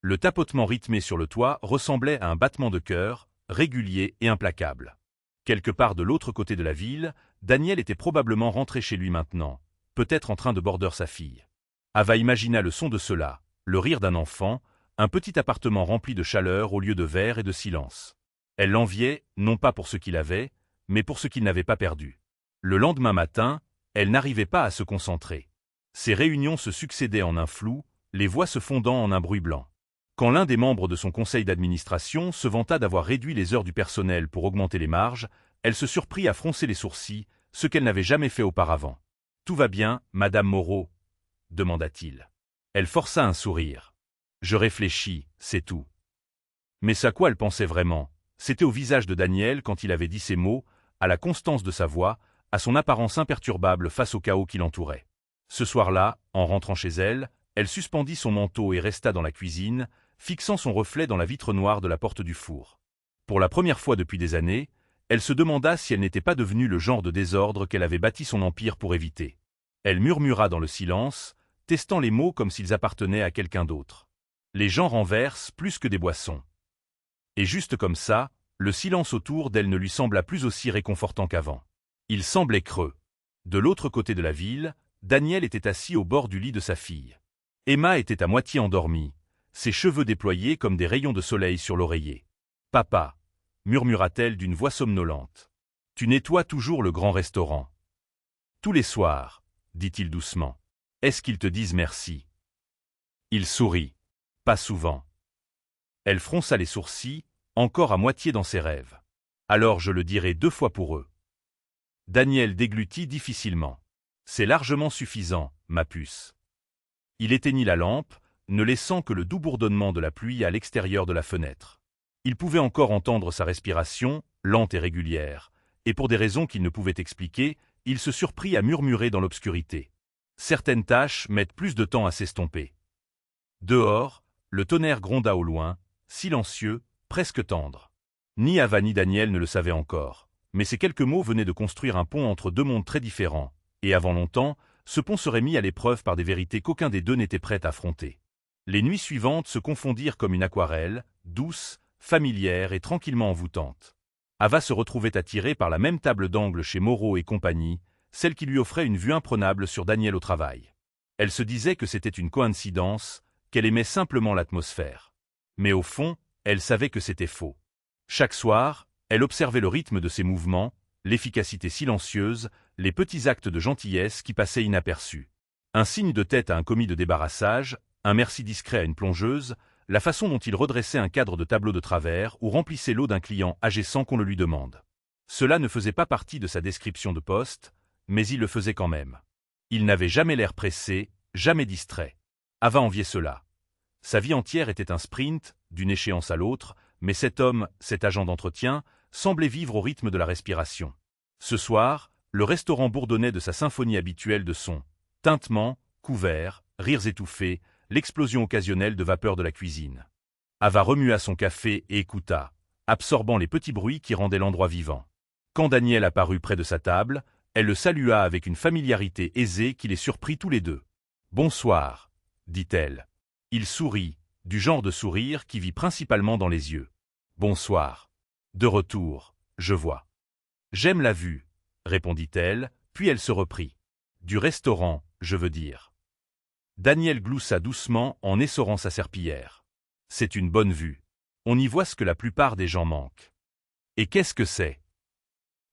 Le tapotement rythmé sur le toit ressemblait à un battement de cœur, régulier et implacable. Quelque part de l'autre côté de la ville, Daniel était probablement rentré chez lui maintenant, peut-être en train de border sa fille. Ava imagina le son de cela, le rire d'un enfant, un petit appartement rempli de chaleur au lieu de verre et de silence. Elle l'enviait, non pas pour ce qu'il avait, mais pour ce qu'il n'avait pas perdu. Le lendemain matin, elle n'arrivait pas à se concentrer. Ses réunions se succédaient en un flou, les voix se fondant en un bruit blanc. Quand l'un des membres de son conseil d'administration se vanta d'avoir réduit les heures du personnel pour augmenter les marges, elle se surprit à froncer les sourcils, ce qu'elle n'avait jamais fait auparavant. « Tout va bien, Madame Moreau ?» demanda-t-il. Elle força un sourire. « Je réfléchis, c'est tout. » Mais à quoi elle pensait vraiment? C'était au visage de Daniel quand il avait dit ces mots, à la constance de sa voix, à son apparence imperturbable face au chaos qui l'entourait. Ce soir-là, en rentrant chez elle, elle suspendit son manteau et resta dans la cuisine, fixant son reflet dans la vitre noire de la porte du four. Pour la première fois depuis des années, elle se demanda si elle n'était pas devenue le genre de désordre qu'elle avait bâti son empire pour éviter. Elle murmura dans le silence, testant les mots comme s'ils appartenaient à quelqu'un d'autre. Les gens renversent plus que des boissons. Et juste comme ça, le silence autour d'elle ne lui sembla plus aussi réconfortant qu'avant. Il semblait creux. De l'autre côté de la ville, Daniel était assis au bord du lit de sa fille. Emma était à moitié endormie, ses cheveux déployés comme des rayons de soleil sur l'oreiller. « Papa » murmura-t-elle d'une voix somnolente. « Tu nettoies toujours le grand restaurant. »« Tous les soirs, » dit-il doucement. « Est-ce qu'ils te disent merci ?» Il sourit. « Pas souvent. » Elle fronça les sourcils, encore à moitié dans ses rêves. « Alors je le dirai 2 fois pour eux. » Daniel déglutit difficilement. « C'est largement suffisant, ma puce. » Il éteignit la lampe, ne laissant que le doux bourdonnement de la pluie à l'extérieur de la fenêtre. Il pouvait encore entendre sa respiration, lente et régulière, et pour des raisons qu'il ne pouvait expliquer, il se surprit à murmurer dans l'obscurité. Certaines tâches mettent plus de temps à s'estomper. Dehors, le tonnerre gronda au loin, silencieux, presque tendre. Ni Ava ni Daniel ne le savaient encore, mais ces quelques mots venaient de construire un pont entre 2 mondes très différents, et avant longtemps, ce pont serait mis à l'épreuve par des vérités qu'aucun des deux n'était prêt à affronter. Les nuits suivantes se confondirent comme une aquarelle, douce, familière et tranquillement envoûtante. Ava se retrouvait attirée par la même table d'angle chez Moreau et compagnie, celle qui lui offrait une vue imprenable sur Daniel au travail. Elle se disait que c'était une coïncidence, qu'elle aimait simplement l'atmosphère. Mais au fond, elle savait que c'était faux. Chaque soir, elle observait le rythme de ses mouvements, l'efficacité silencieuse, les petits actes de gentillesse qui passaient inaperçus. Un signe de tête à un commis de débarrassage, un merci discret à une plongeuse, la façon dont il redressait un cadre de tableau de travers ou remplissait l'eau d'un client âgé sans qu'on le lui demande. Cela ne faisait pas partie de sa description de poste, mais il le faisait quand même. Il n'avait jamais l'air pressé, jamais distrait. Ava enviait cela. Sa vie entière était un sprint, d'une échéance à l'autre, mais cet homme, cet agent d'entretien, semblait vivre au rythme de la respiration. Ce soir, le restaurant bourdonnait de sa symphonie habituelle de sons, tintements, couverts, rires étouffés, l'explosion occasionnelle de vapeur de la cuisine. Ava remua son café et écouta, absorbant les petits bruits qui rendaient l'endroit vivant. Quand Daniel apparut près de sa table, elle le salua avec une familiarité aisée qui les surprit tous les deux. « Bonsoir », dit-elle. Il sourit, du genre de sourire qui vit principalement dans les yeux. « Bonsoir. De retour, je vois. »« J'aime la vue, » répondit-elle, puis elle se reprit. « Du restaurant, je veux dire. » Daniel gloussa doucement en essorant sa serpillière. « C'est une bonne vue. On y voit ce que la plupart des gens manquent. »« Et qu'est-ce que c'est ?»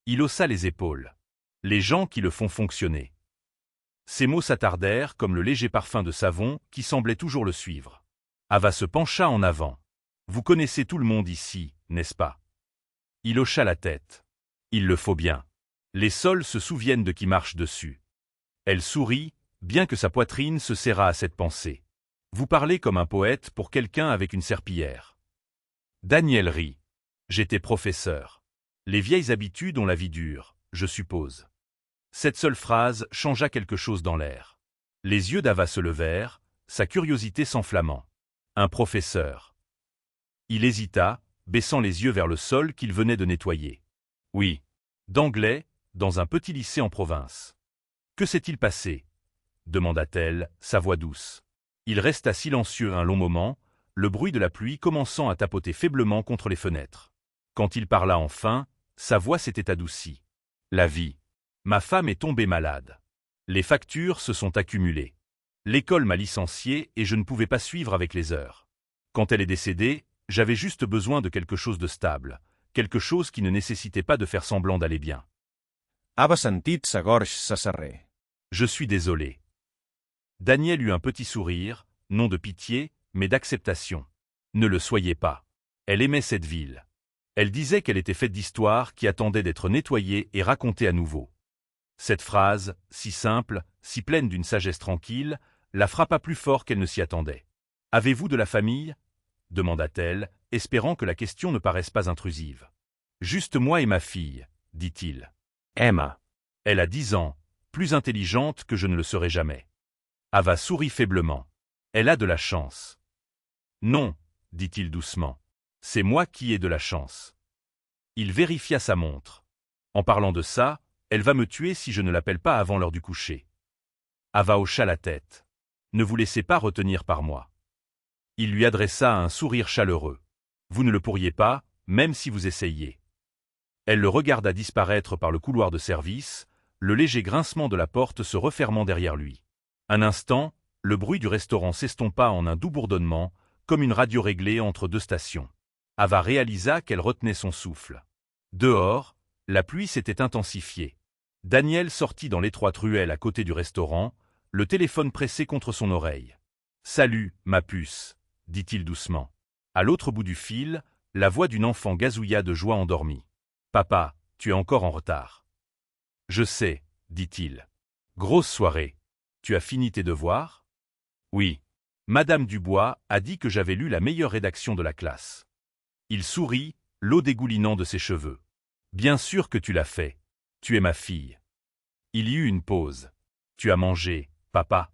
Il haussa les épaules. « Les gens qui le font fonctionner. » Ces mots s'attardèrent comme le léger parfum de savon qui semblait toujours le suivre. Ava se pencha en avant. « Vous connaissez tout le monde ici, n'est-ce pas ?» Il hocha la tête. « Il le faut bien. Les sols se souviennent de qui marche dessus. » Elle sourit, bien que sa poitrine se serrât à cette pensée. « Vous parlez comme un poète pour quelqu'un avec une serpillière. » Daniel rit. « J'étais professeur. Les vieilles habitudes ont la vie dure, je suppose. » Cette seule phrase changea quelque chose dans l'air. Les yeux d'Ava se levèrent, sa curiosité s'enflammant. Un professeur. Il hésita, baissant les yeux vers le sol qu'il venait de nettoyer. Oui. D'anglais, dans un petit lycée en province. Que s'est-il passé ? demanda-t-elle, sa voix douce. Il resta silencieux un long moment, le bruit de la pluie commençant à tapoter faiblement contre les fenêtres. Quand il parla enfin, sa voix s'était adoucie. La vie. Ma femme est tombée malade. Les factures se sont accumulées. L'école m'a licencié et je ne pouvais pas suivre avec les heures. Quand elle est décédée, j'avais juste besoin de quelque chose de stable, quelque chose qui ne nécessitait pas de faire semblant d'aller bien. Ava sentit sa gorge s'asserrer. Je suis désolé. Daniel eut un petit sourire, non de pitié, mais d'acceptation. Ne le soyez pas. Elle aimait cette ville. Elle disait qu'elle était faite d'histoires qui attendaient d'être nettoyées et racontées à nouveau. Cette phrase, si simple, si pleine d'une sagesse tranquille, la frappa plus fort qu'elle ne s'y attendait. « Avez-vous de la famille » demanda-t-elle, espérant que la question ne paraisse pas intrusive. « Juste moi et ma fille, » dit-il. Emma. Elle a 10 ans, plus intelligente que je ne le serai jamais. Ava sourit faiblement. Elle a de la chance. Non, dit-il doucement. C'est moi qui ai de la chance. Il vérifia sa montre. En parlant de ça, elle va me tuer si je ne l'appelle pas avant l'heure du coucher. Ava hocha la tête. Ne vous laissez pas retenir par moi. Il lui adressa un sourire chaleureux. Vous ne le pourriez pas, même si vous essayiez. Elle le regarda disparaître par le couloir de service, le léger grincement de la porte se refermant derrière lui. Un instant, le bruit du restaurant s'estompa en un doux bourdonnement, comme une radio réglée entre deux stations. Ava réalisa qu'elle retenait son souffle. Dehors, la pluie s'était intensifiée. Daniel sortit dans l'étroite ruelle à côté du restaurant, le téléphone pressé contre son oreille. « Salut, ma puce » dit-il doucement. À l'autre bout du fil, la voix d'une enfant gazouilla de joie endormie. « Papa, tu es encore en retard. »« Je sais, » dit-il. « Grosse soirée. Tu as fini tes devoirs ?»« Oui. Madame Dubois a dit que j'avais lu la meilleure rédaction de la classe. » Il sourit, l'eau dégoulinant de ses cheveux. « Bien sûr que tu l'as fait. Tu es ma fille. » Il y eut une pause. « Tu as mangé, papa ?»«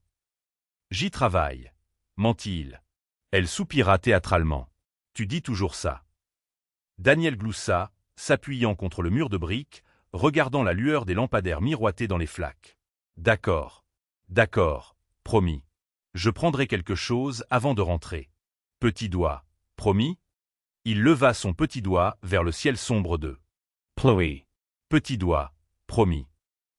J'y travaille. » mentit-il. Elle soupira théâtralement. « Tu dis toujours ça. » Daniel gloussa, s'appuyant contre le mur de briques, regardant la lueur des lampadaires miroiter dans les flaques. « D'accord. D'accord, promis. Je prendrai quelque chose avant de rentrer. Petit doigt, promis ?» Il leva son petit doigt vers le ciel sombre de Chloé. Petit doigt, promis.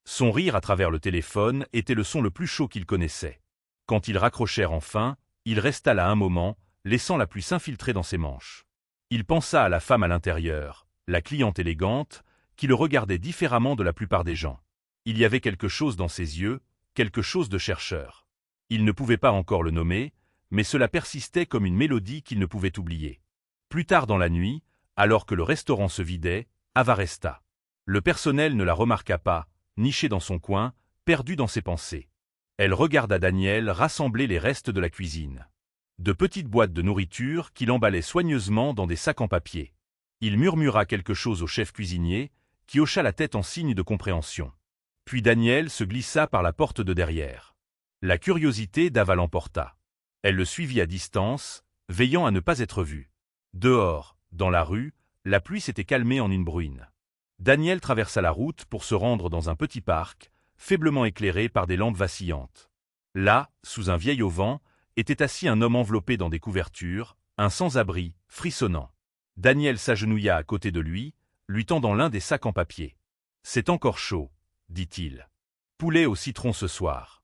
Son rire à travers le téléphone était le son le plus chaud qu'il connaissait. Quand ils raccrochèrent enfin, il resta là un moment, laissant la pluie s'infiltrer dans ses manches. Il pensa à la femme à l'intérieur, la cliente élégante, qui le regardait différemment de la plupart des gens. Il y avait quelque chose dans ses yeux, quelque chose de chercheur. Il ne pouvait pas encore le nommer, mais cela persistait comme une mélodie qu'il ne pouvait oublier. Plus tard dans la nuit, alors que le restaurant se vidait, Ava resta. Le personnel ne la remarqua pas, niché dans son coin, perdu dans ses pensées. Elle regarda Daniel rassembler les restes de la cuisine. De petites boîtes de nourriture qu'il emballait soigneusement dans des sacs en papier. Il murmura quelque chose au chef cuisinier, qui hocha la tête en signe de compréhension. Puis Daniel se glissa par la porte de derrière. La curiosité d'Ava l'emporta. Elle le suivit à distance, veillant à ne pas être vue. Dehors, dans la rue, la pluie s'était calmée en une bruine. Daniel traversa la route pour se rendre dans un petit parc, faiblement éclairé par des lampes vacillantes. Là, sous un vieil auvent, était assis un homme enveloppé dans des couvertures, un sans-abri, frissonnant. Daniel s'agenouilla à côté de lui tendant l'un des sacs en papier. « C'est encore chaud, » dit-il. « Poulet au citron ce soir. »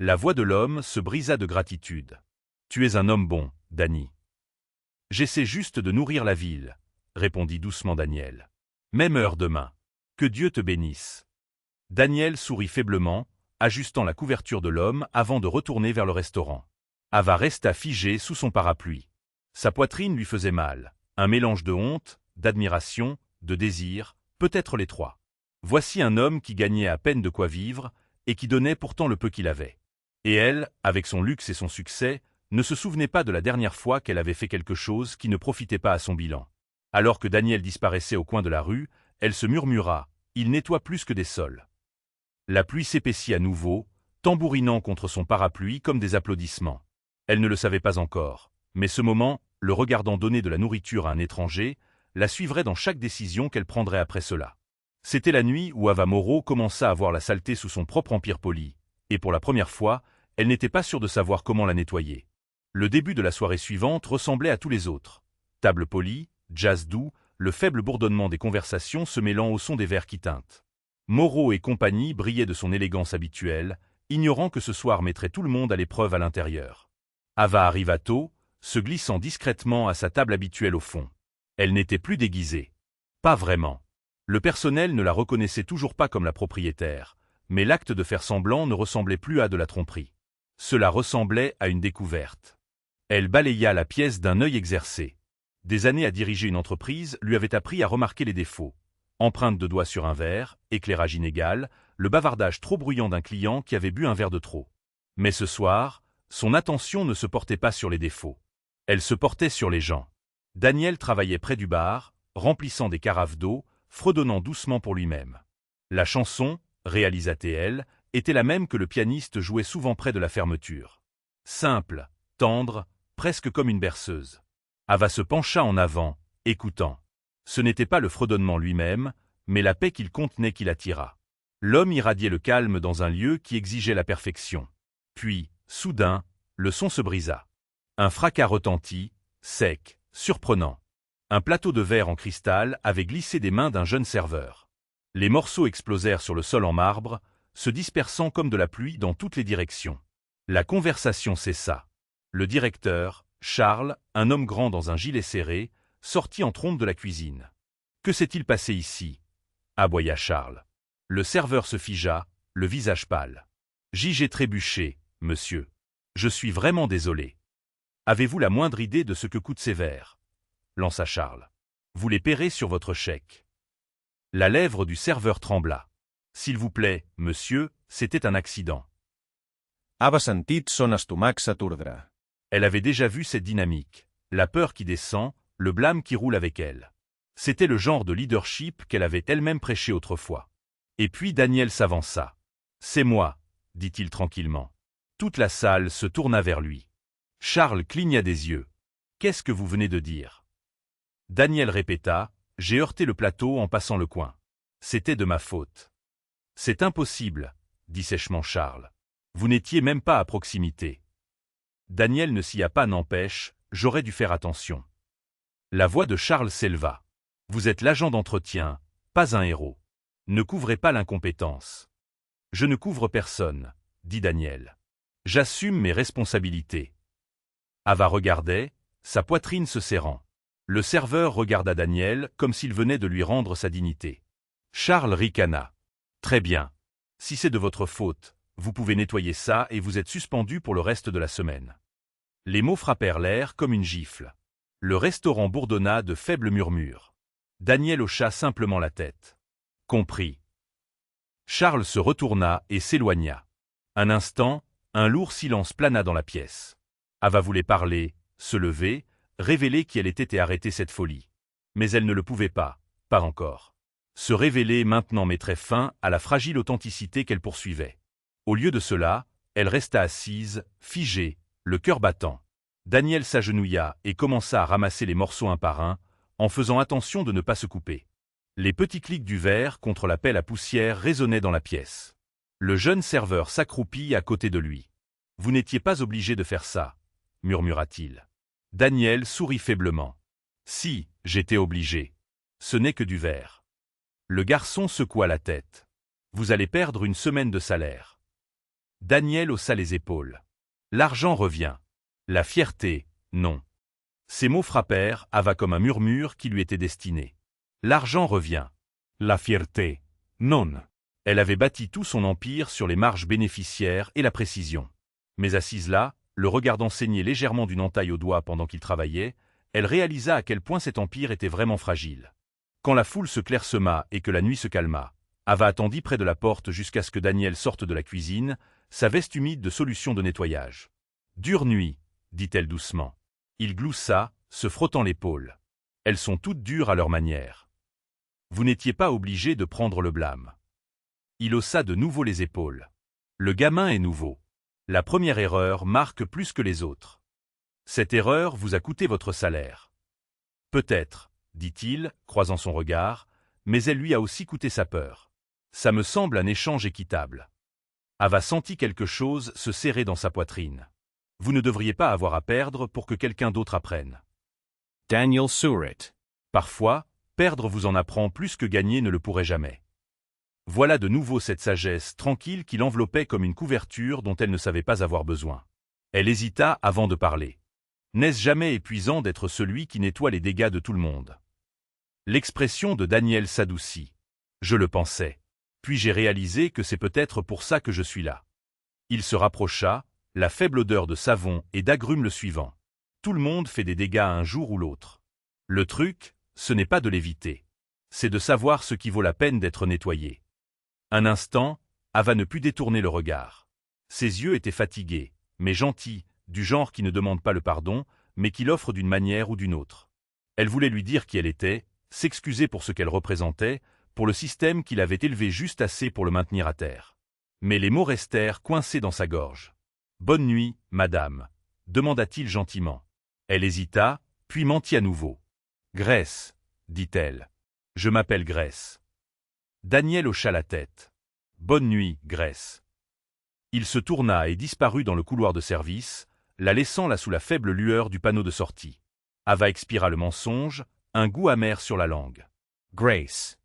La voix de l'homme se brisa de gratitude. « Tu es un homme bon, Dany. »« J'essaie juste de nourrir la ville, » répondit doucement Daniel. « Même heure demain. Que Dieu te bénisse. » Daniel sourit faiblement, ajustant la couverture de l'homme avant de retourner vers le restaurant. Ava resta figée sous son parapluie. Sa poitrine lui faisait mal, un mélange de honte, d'admiration, de désir, peut-être les trois. Voici un homme qui gagnait à peine de quoi vivre et qui donnait pourtant le peu qu'il avait. Et elle, avec son luxe et son succès, ne se souvenait pas de la dernière fois qu'elle avait fait quelque chose qui ne profitait pas à son bilan. Alors que Daniel disparaissait au coin de la rue, elle se murmura « Il nettoie plus que des sols ». La pluie s'épaissit à nouveau, tambourinant contre son parapluie comme des applaudissements. Elle ne le savait pas encore, mais ce moment, le regardant donner de la nourriture à un étranger, la suivrait dans chaque décision qu'elle prendrait après cela. C'était la nuit où Ava Moreau commença à voir la saleté sous son propre empire poli, et pour la première fois, elle n'était pas sûre de savoir comment la nettoyer. Le début de la soirée suivante ressemblait à tous les autres. Table polie, jazz doux, le faible bourdonnement des conversations se mêlant au son des verres qui tintent. Moreau et compagnie brillaient de son élégance habituelle, ignorant que ce soir mettrait tout le monde à l'épreuve à l'intérieur. Ava arriva tôt, se glissant discrètement à sa table habituelle au fond. Elle n'était plus déguisée. Pas vraiment. Le personnel ne la reconnaissait toujours pas comme la propriétaire, mais l'acte de faire semblant ne ressemblait plus à de la tromperie. Cela ressemblait à une découverte. Elle balaya la pièce d'un œil exercé. Des années à diriger une entreprise lui avaient appris à remarquer les défauts. Empreinte de doigts sur un verre, éclairage inégal, le bavardage trop bruyant d'un client qui avait bu un verre de trop. Mais ce soir, son attention ne se portait pas sur les défauts. Elle se portait sur les gens. Daniel travaillait près du bar, remplissant des carafes d'eau, fredonnant doucement pour lui-même. La chanson, réalisait-elle, était la même que le pianiste jouait souvent près de la fermeture. Simple, tendre, presque comme une berceuse. Ava se pencha en avant, écoutant. Ce n'était pas le fredonnement lui-même, mais la paix qu'il contenait qui l'attira. L'homme irradiait le calme dans un lieu qui exigeait la perfection. Puis, soudain, le son se brisa. Un fracas retentit, sec, surprenant. Un plateau de verre en cristal avait glissé des mains d'un jeune serveur. Les morceaux explosèrent sur le sol en marbre, se dispersant comme de la pluie dans toutes les directions. La conversation cessa. Le directeur, Charles, un homme grand dans un gilet serré, sortit en trompe de la cuisine. « Que s'est-il passé ici » aboya Charles. Le serveur se figea, le visage pâle. « J'ai trébuché, monsieur. Je suis vraiment désolé. Avez-vous la moindre idée de ce que coûtent ces verres » lança Charles. « Vous les paierez sur votre chèque. » La lèvre du serveur trembla. « S'il vous plaît, monsieur, c'était un accident. » Ava sentit son estomac s'atordre. Elle avait déjà vu cette dynamique, la peur qui descend, le blâme qui roule avec elle. C'était le genre de leadership qu'elle avait elle-même prêché autrefois. Et puis Daniel s'avança. « C'est moi, » dit-il tranquillement. Toute la salle se tourna vers lui. Charles cligna des yeux. « Qu'est-ce que vous venez de dire ?» Daniel répéta. « J'ai heurté le plateau en passant le coin. C'était de ma faute. »« C'est impossible, » dit sèchement Charles. « Vous n'étiez même pas à proximité. » Daniel ne s'y a pas, n'empêche, j'aurais dû faire attention. La voix de Charles s'éleva. « Vous êtes l'agent d'entretien, pas un héros. Ne couvrez pas l'incompétence. »« Je ne couvre personne, » dit Daniel. « J'assume mes responsabilités. » Ava regardait, sa poitrine se serrant. Le serveur regarda Daniel comme s'il venait de lui rendre sa dignité. Charles ricana. « Très bien. Si c'est de votre faute, vous pouvez nettoyer ça et vous êtes suspendu pour le reste de la semaine. » Les mots frappèrent l'air comme une gifle. Le restaurant bourdonna de faibles murmures. Daniel hocha simplement la tête. « Compris. » Charles se retourna et s'éloigna. Un instant, un lourd silence plana dans la pièce. Ava voulait parler, se lever, révéler qui elle était et arrêter cette folie. Mais elle ne le pouvait pas encore. Se révéler maintenant mettrait fin à la fragile authenticité qu'elle poursuivait. Au lieu de cela, elle resta assise, figée, le cœur battant. Daniel s'agenouilla et commença à ramasser les morceaux un par un, en faisant attention de ne pas se couper. Les petits clics du verre contre la pelle à poussière résonnaient dans la pièce. Le jeune serveur s'accroupit à côté de lui. « Vous n'étiez pas obligé de faire ça, » murmura-t-il. Daniel sourit faiblement. « Si, j'étais obligé. Ce n'est que du verre. » Le garçon secoua la tête. « Vous allez perdre une semaine de salaire. » Daniel haussa les épaules. « L'argent revient. La fierté, non. » Ces mots frappèrent Ava comme un murmure qui lui était destiné. L'argent revient. La fierté, non. Elle avait bâti tout son empire sur les marges bénéficiaires et la précision. Mais assise là, le regardant saigner légèrement d'une entaille au doigt pendant qu'il travaillait, elle réalisa à quel point cet empire était vraiment fragile. Quand la foule se clairsema et que la nuit se calma, Ava attendit près de la porte jusqu'à ce que Daniel sorte de la cuisine, sa veste humide de solution de nettoyage. « Dure nuit, » dit-elle doucement. Il gloussa, se frottant l'épaule. « Elles sont toutes dures à leur manière. Vous n'étiez pas obligé de prendre le blâme. » Il haussa de nouveau les épaules. « Le gamin est nouveau. La première erreur marque plus que les autres. Cette erreur vous a coûté votre salaire. »« Peut-être, » dit-il, croisant son regard, « mais elle lui a aussi coûté sa peur. Ça me semble un échange équitable. » Ava sentit quelque chose se serrer dans sa poitrine. Vous ne devriez pas avoir à perdre pour que quelqu'un d'autre apprenne. Daniel Surit. Parfois, perdre vous en apprend plus que gagner ne le pourrait jamais. Voilà de nouveau cette sagesse tranquille qui l'enveloppait comme une couverture dont elle ne savait pas avoir besoin. Elle hésita avant de parler. N'est-ce jamais épuisant d'être celui qui nettoie les dégâts de tout le monde? L'expression de Daniel s'adoucit. Je le pensais. Puis j'ai réalisé que c'est peut-être pour ça que je suis là. Il se rapprocha, la faible odeur de savon et d'agrumes le suivant. Tout le monde fait des dégâts un jour ou l'autre. Le truc, ce n'est pas de l'éviter. C'est de savoir ce qui vaut la peine d'être nettoyé. Un instant, Ava ne put détourner le regard. Ses yeux étaient fatigués, mais gentils, du genre qui ne demande pas le pardon, mais qui l'offre d'une manière ou d'une autre. Elle voulait lui dire qui elle était, s'excuser pour ce qu'elle représentait, pour le système qu'il avait élevé juste assez pour le maintenir à terre. Mais les mots restèrent coincés dans sa gorge. « Bonne nuit, madame », demanda-t-il gentiment. Elle hésita, puis mentit à nouveau. « Grace, » dit-elle. « Je m'appelle Grace. » Daniel hocha la tête. « Bonne nuit, Grace. » Il se tourna et disparut dans le couloir de service, la laissant là sous la faible lueur du panneau de sortie. Ava expira le mensonge, un goût amer sur la langue. Grace.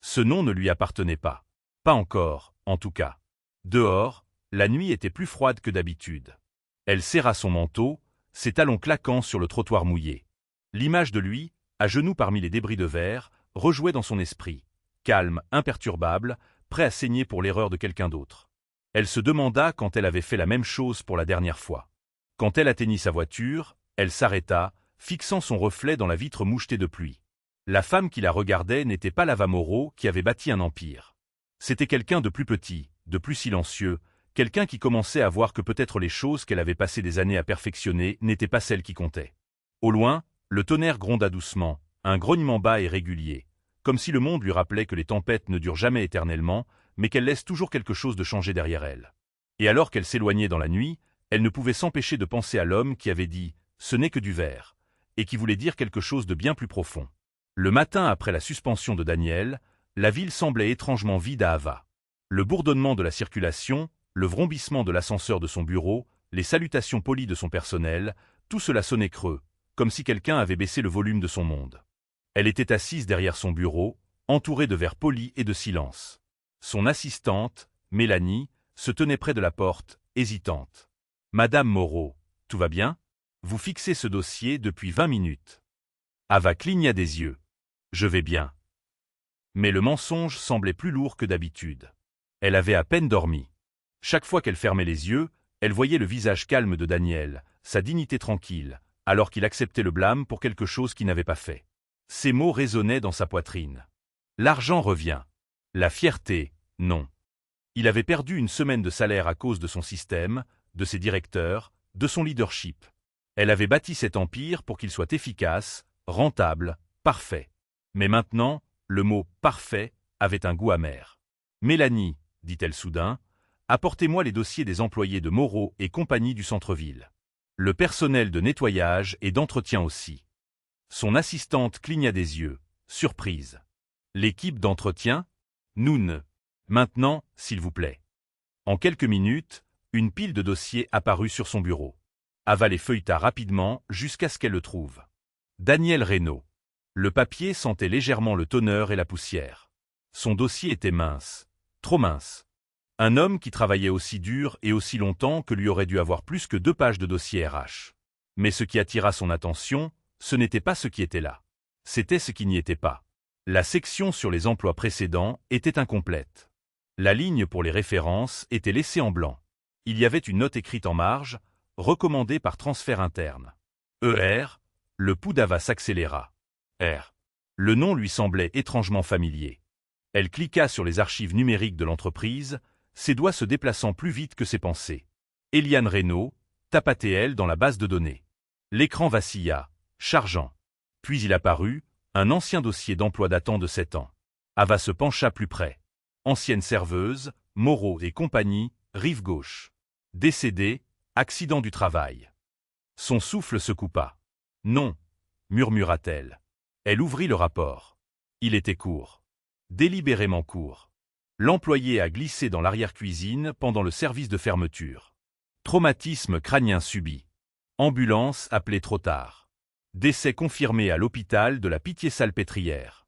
Ce nom ne lui appartenait pas. Pas encore, en tout cas. Dehors, la nuit était plus froide que d'habitude. Elle serra son manteau, ses talons claquant sur le trottoir mouillé. L'image de lui, à genoux parmi les débris de verre, rejouait dans son esprit, calme, imperturbable, prêt à saigner pour l'erreur de quelqu'un d'autre. Elle se demanda quand elle avait fait la même chose pour la dernière fois. Quand elle atteignit sa voiture, elle s'arrêta, fixant son reflet dans la vitre mouchetée de pluie. La femme qui la regardait n'était pas l'Ava Moreau qui avait bâti un empire. C'était quelqu'un de plus petit, de plus silencieux, quelqu'un qui commençait à voir que peut-être les choses qu'elle avait passé des années à perfectionner n'étaient pas celles qui comptaient. Au loin, le tonnerre gronda doucement, un grognement bas et régulier, comme si le monde lui rappelait que les tempêtes ne durent jamais éternellement, mais qu'elles laissent toujours quelque chose de changé derrière elle. Et alors qu'elle s'éloignait dans la nuit, elle ne pouvait s'empêcher de penser à l'homme qui avait dit « ce n'est que du verre » et qui voulait dire quelque chose de bien plus profond. Le matin après la suspension de Daniel, la ville semblait étrangement vide à Ava. Le bourdonnement de la circulation, le vrombissement de l'ascenseur de son bureau, les salutations polies de son personnel, tout cela sonnait creux, comme si quelqu'un avait baissé le volume de son monde. Elle était assise derrière son bureau, entourée de verres polis et de silence. Son assistante, Mélanie, se tenait près de la porte, hésitante. « Madame Moreau, tout va bien? Vous fixez ce dossier depuis 20 minutes. » Ava cligna des yeux. « Je vais bien. » Mais le mensonge semblait plus lourd que d'habitude. Elle avait à peine dormi. Chaque fois qu'elle fermait les yeux, elle voyait le visage calme de Daniel, sa dignité tranquille, alors qu'il acceptait le blâme pour quelque chose qu'il n'avait pas fait. Ces mots résonnaient dans sa poitrine. L'argent revient. La fierté, non. Il avait perdu une semaine de salaire à cause de son système, de ses directeurs, de son leadership. Elle avait bâti cet empire pour qu'il soit efficace, rentable, parfait. Mais maintenant, le mot « parfait » avait un goût amer. « Mélanie, » dit-elle soudain, « apportez-moi les dossiers des employés de Moreau et compagnie du centre-ville. Le personnel de nettoyage et d'entretien aussi. » Son assistante cligna des yeux, surprise. « L'équipe d'entretien? Nous. Maintenant, s'il vous plaît. » En quelques minutes, une pile de dossiers apparut sur son bureau. Ava les feuilleta rapidement jusqu'à ce qu'elle le trouve. Daniel Reynaud. Le papier sentait légèrement le tonneur et la poussière. Son dossier était mince, trop mince. Un homme qui travaillait aussi dur et aussi longtemps que lui aurait dû avoir plus que 2 pages de dossier RH. Mais ce qui attira son attention, ce n'était pas ce qui était là. C'était ce qui n'y était pas. La section sur les emplois précédents était incomplète. La ligne pour les références était laissée en blanc. Il y avait une note écrite en marge, recommandée par transfert interne. ER, le pouls d'Ava s'accéléra. R. Le nom lui semblait étrangement familier. Elle cliqua sur les archives numériques de l'entreprise, ses doigts se déplaçant plus vite que ses pensées. Eliane Reynaud, tapatait-elle dans la base de données. L'écran vacilla, chargeant. Puis il apparut, un ancien dossier d'emploi datant de 7 ans. Ava se pencha plus près. Ancienne serveuse, Moreau et compagnie, rive gauche. Décédée, accident du travail. Son souffle se coupa. Non, murmura-t-elle. Elle ouvrit le rapport. Il était court. Délibérément court. L'employé a glissé dans l'arrière-cuisine pendant le service de fermeture. Traumatisme crânien subi. Ambulance appelée trop tard. Décès confirmé à l'hôpital de la Pitié-Salpêtrière.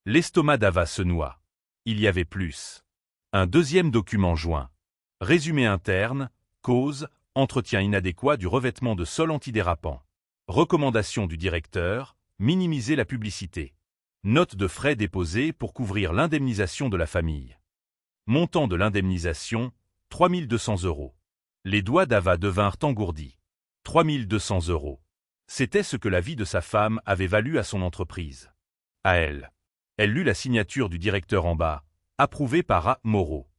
L'estomac d'Ava se noie. Il y avait plus. Un deuxième document joint. Résumé interne, cause, entretien inadéquat du revêtement de sol antidérapant. Recommandation du directeur, minimiser la publicité. Note de frais déposée pour couvrir l'indemnisation de la famille. Montant de l'indemnisation, 3 200 €. Les doigts d'Ava devinrent engourdis. 3 200 €. C'était ce que la vie de sa femme avait valu à son entreprise. À elle. Elle lut la signature du directeur en bas, approuvée par A. Moreau.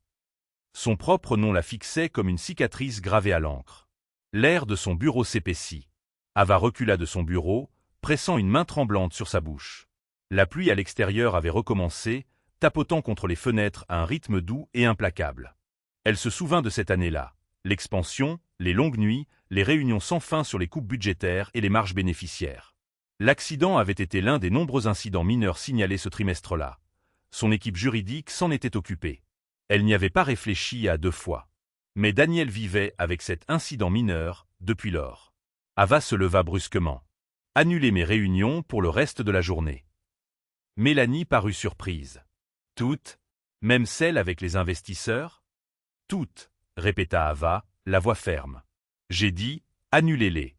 Son propre nom la fixait comme une cicatrice gravée à l'encre. L'air de son bureau s'épaissit. Ava recula de son bureau, pressant une main tremblante sur sa bouche. La pluie à l'extérieur avait recommencé, tapotant contre les fenêtres à un rythme doux et implacable. Elle se souvint de cette année-là. L'expansion, les longues nuits, les réunions sans fin sur les coupes budgétaires et les marges bénéficiaires. L'accident avait été l'un des nombreux incidents mineurs signalés ce trimestre-là. Son équipe juridique s'en était occupée. Elle n'y avait pas réfléchi à 2 fois. Mais Daniel vivait avec cet incident mineur depuis lors. Ava se leva brusquement. Annuler mes réunions pour le reste de la journée. Mélanie parut surprise. Toutes, même celles avec les investisseurs? Toutes, répéta Ava, la voix ferme. J'ai dit, annulez-les.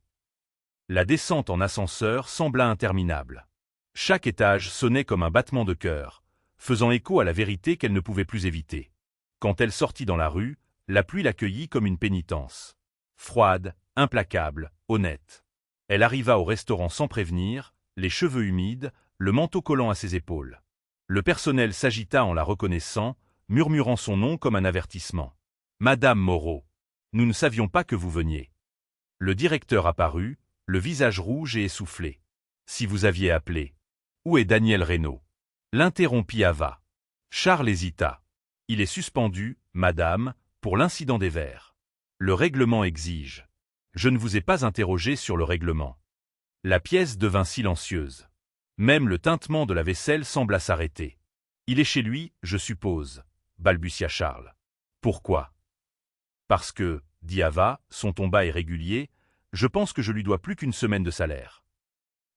La descente en ascenseur sembla interminable. Chaque étage sonnait comme un battement de cœur, faisant écho à la vérité qu'elle ne pouvait plus éviter. Quand elle sortit dans la rue, la pluie l'accueillit comme une pénitence. Froide, implacable, honnête. Elle arriva au restaurant sans prévenir, les cheveux humides, le manteau collant à ses épaules. Le personnel s'agita en la reconnaissant, murmurant son nom comme un avertissement. « Madame Moreau, nous ne savions pas que vous veniez. » Le directeur apparut, le visage rouge et essoufflé. « Si vous aviez appelé. Où est Daniel Reynaud ?» L'interrompit Ava. Charles hésita. « Il est suspendu, madame, pour l'incident des verres. Le règlement exige. » Je ne vous ai pas interrogé sur le règlement. La pièce devint silencieuse. Même le tintement de la vaisselle sembla s'arrêter. « Il est chez lui, je suppose, » balbutia Charles. « Pourquoi ? » « Parce que, dit Ava, son ton bas et régulier, je pense que je lui dois plus qu'une semaine de salaire. »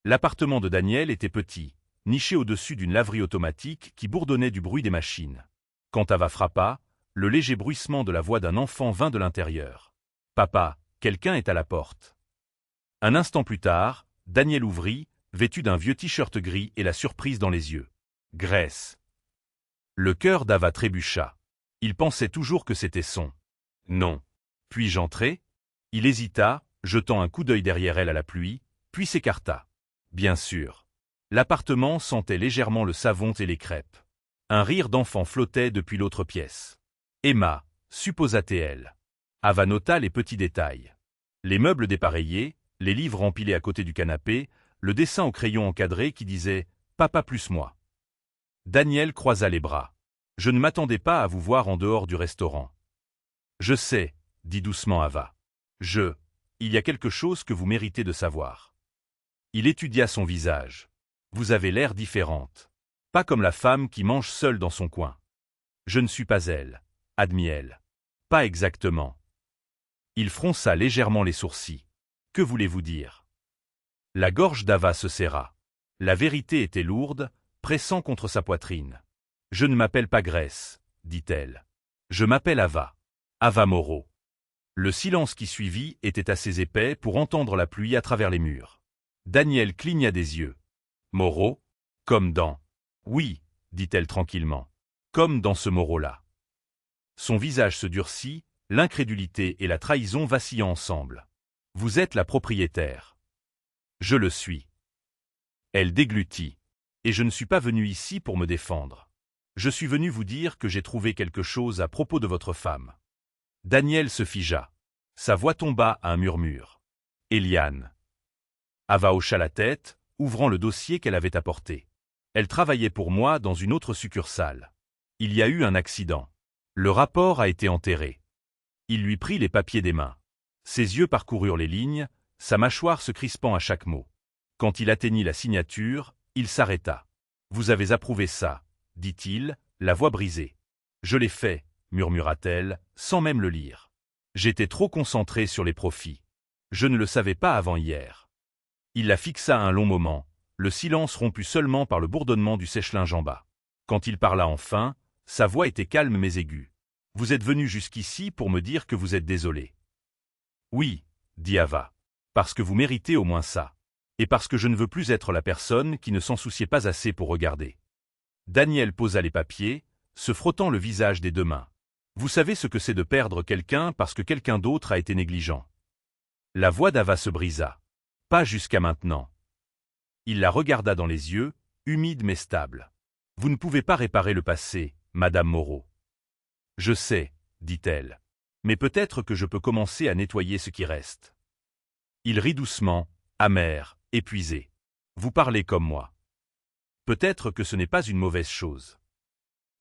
L'appartement de Daniel était petit, niché au-dessus d'une laverie automatique qui bourdonnait du bruit des machines. Quand Ava frappa, le léger bruissement de la voix d'un enfant vint de l'intérieur. « Papa, quelqu'un est à la porte. » Un instant plus tard, Daniel ouvrit, vêtu d'un vieux t-shirt gris et la surprise dans les yeux. « Graisse. » Le cœur d'Ava trébucha. Il pensait toujours que c'était son. « Non. Puis-je entrer ?» Il hésita, jetant un coup d'œil derrière elle à la pluie, puis s'écarta. Bien sûr. L'appartement sentait légèrement le savon et les crêpes. Un rire d'enfant flottait depuis l'autre pièce. « Emma, supposa-t-elle. » Ava nota les petits détails. Les meubles dépareillés, les livres empilés à côté du canapé, le dessin au crayon encadré qui disait « Papa plus moi ». Daniel croisa les bras. « Je ne m'attendais pas à vous voir en dehors du restaurant. » « Je sais, » dit doucement Ava. « Il y a quelque chose que vous méritez de savoir. » Il étudia son visage. « Vous avez l'air différente. Pas comme la femme qui mange seule dans son coin. »« Je ne suis pas elle, » admit-elle. « Pas exactement. » Il fronça légèrement les sourcils. « Que voulez-vous dire ?» La gorge d'Ava se serra. La vérité était lourde, pressant contre sa poitrine. « Je ne m'appelle pas Grace, » dit-elle. « Je m'appelle Ava. Ava Moreau. » Le silence qui suivit était assez épais pour entendre la pluie à travers les murs. Daniel cligna des yeux. « Moreau ? Comme dans… » « Oui, » dit-elle tranquillement. « Comme dans ce Moreau-là. » Son visage se durcit, l'incrédulité et la trahison vacillant ensemble. « Vous êtes la propriétaire. »« Je le suis. » Elle déglutit. « Et je ne suis pas venu ici pour me défendre. Je suis venu vous dire que j'ai trouvé quelque chose à propos de votre femme. » Daniel se figea. Sa voix tomba à un murmure. « Eliane. » Ava hocha la tête, ouvrant le dossier qu'elle avait apporté. Elle travaillait pour moi dans une autre succursale. Il y a eu un accident. Le rapport a été enterré. Il lui prit les papiers des mains. Ses yeux parcoururent les lignes, sa mâchoire se crispant à chaque mot. Quand il atteignit la signature, il s'arrêta. « Vous avez approuvé ça, dit-il, la voix brisée. Je l'ai fait, murmura-t-elle, sans même le lire. J'étais trop concentré sur les profits. Je ne le savais pas avant hier. Il la fixa un long moment, le silence rompu seulement par le bourdonnement du sèche-linge en bas. Quand il parla enfin, sa voix était calme mais aiguë. « Vous êtes venu jusqu'ici pour me dire que vous êtes désolé. » « Oui, dit Ava. Parce que vous méritez au moins ça. Et parce que je ne veux plus être la personne qui ne s'en souciait pas assez pour regarder. » Daniel posa les papiers, se frottant le visage des deux mains. « Vous savez ce que c'est de perdre quelqu'un parce que quelqu'un d'autre a été négligent. » La voix d'Ava se brisa. « Pas jusqu'à maintenant. » Il la regarda dans les yeux, humide mais stable. « Vous ne pouvez pas réparer le passé, Madame Moreau. »« Je sais, dit-elle. Mais peut-être que je peux commencer à nettoyer ce qui reste. » Il rit doucement, amer, épuisé. « Vous parlez comme moi. Peut-être que ce n'est pas une mauvaise chose. »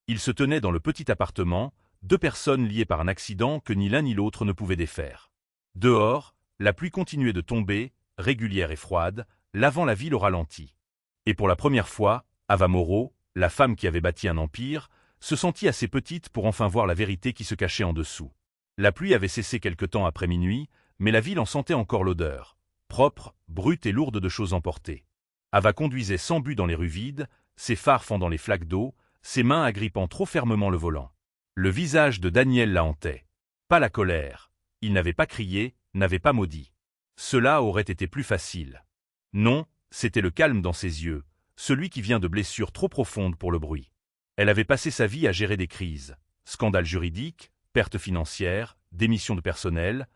Il se tenait dans le petit appartement, deux personnes liées par un accident que ni l'un ni l'autre ne pouvaient défaire. Dehors, la pluie continuait de tomber, régulière et froide, lavant la ville au ralenti. Et pour la première fois, Ava Moreau, la femme qui avait bâti un empire, se sentit assez petite pour enfin voir la vérité qui se cachait en dessous. La pluie avait cessé quelque temps après minuit, mais la ville en sentait encore l'odeur, propre, brute et lourde de choses emportées. Ava conduisait sans but dans les rues vides, ses phares fendant les flaques d'eau, ses mains agrippant trop fermement le volant. Le visage de Daniel la hantait. Pas la colère. Il n'avait pas crié, n'avait pas maudit. Cela aurait été plus facile. Non, c'était le calme dans ses yeux, celui qui vient de blessures trop profondes pour le bruit. Elle avait passé sa vie à gérer des crises, scandales juridiques, pertes financières, démissions de personnel,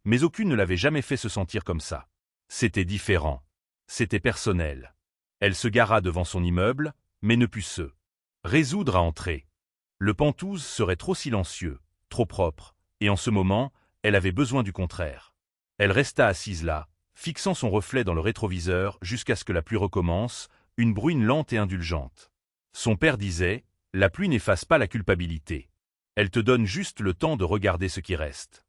mais aucune ne l'avait jamais fait se sentir comme ça. C'était différent. C'était personnel. Elle se gara devant son immeuble, mais ne put se résoudre à entrer. Le Penthouse serait trop silencieux, trop propre, et en ce moment, elle avait besoin du contraire. Elle resta assise là, fixant son reflet dans le rétroviseur jusqu'à ce que la pluie recommence, une bruine lente et indulgente. Son père disait, « La pluie n'efface pas la culpabilité. Elle te donne juste le temps de regarder ce qui reste. »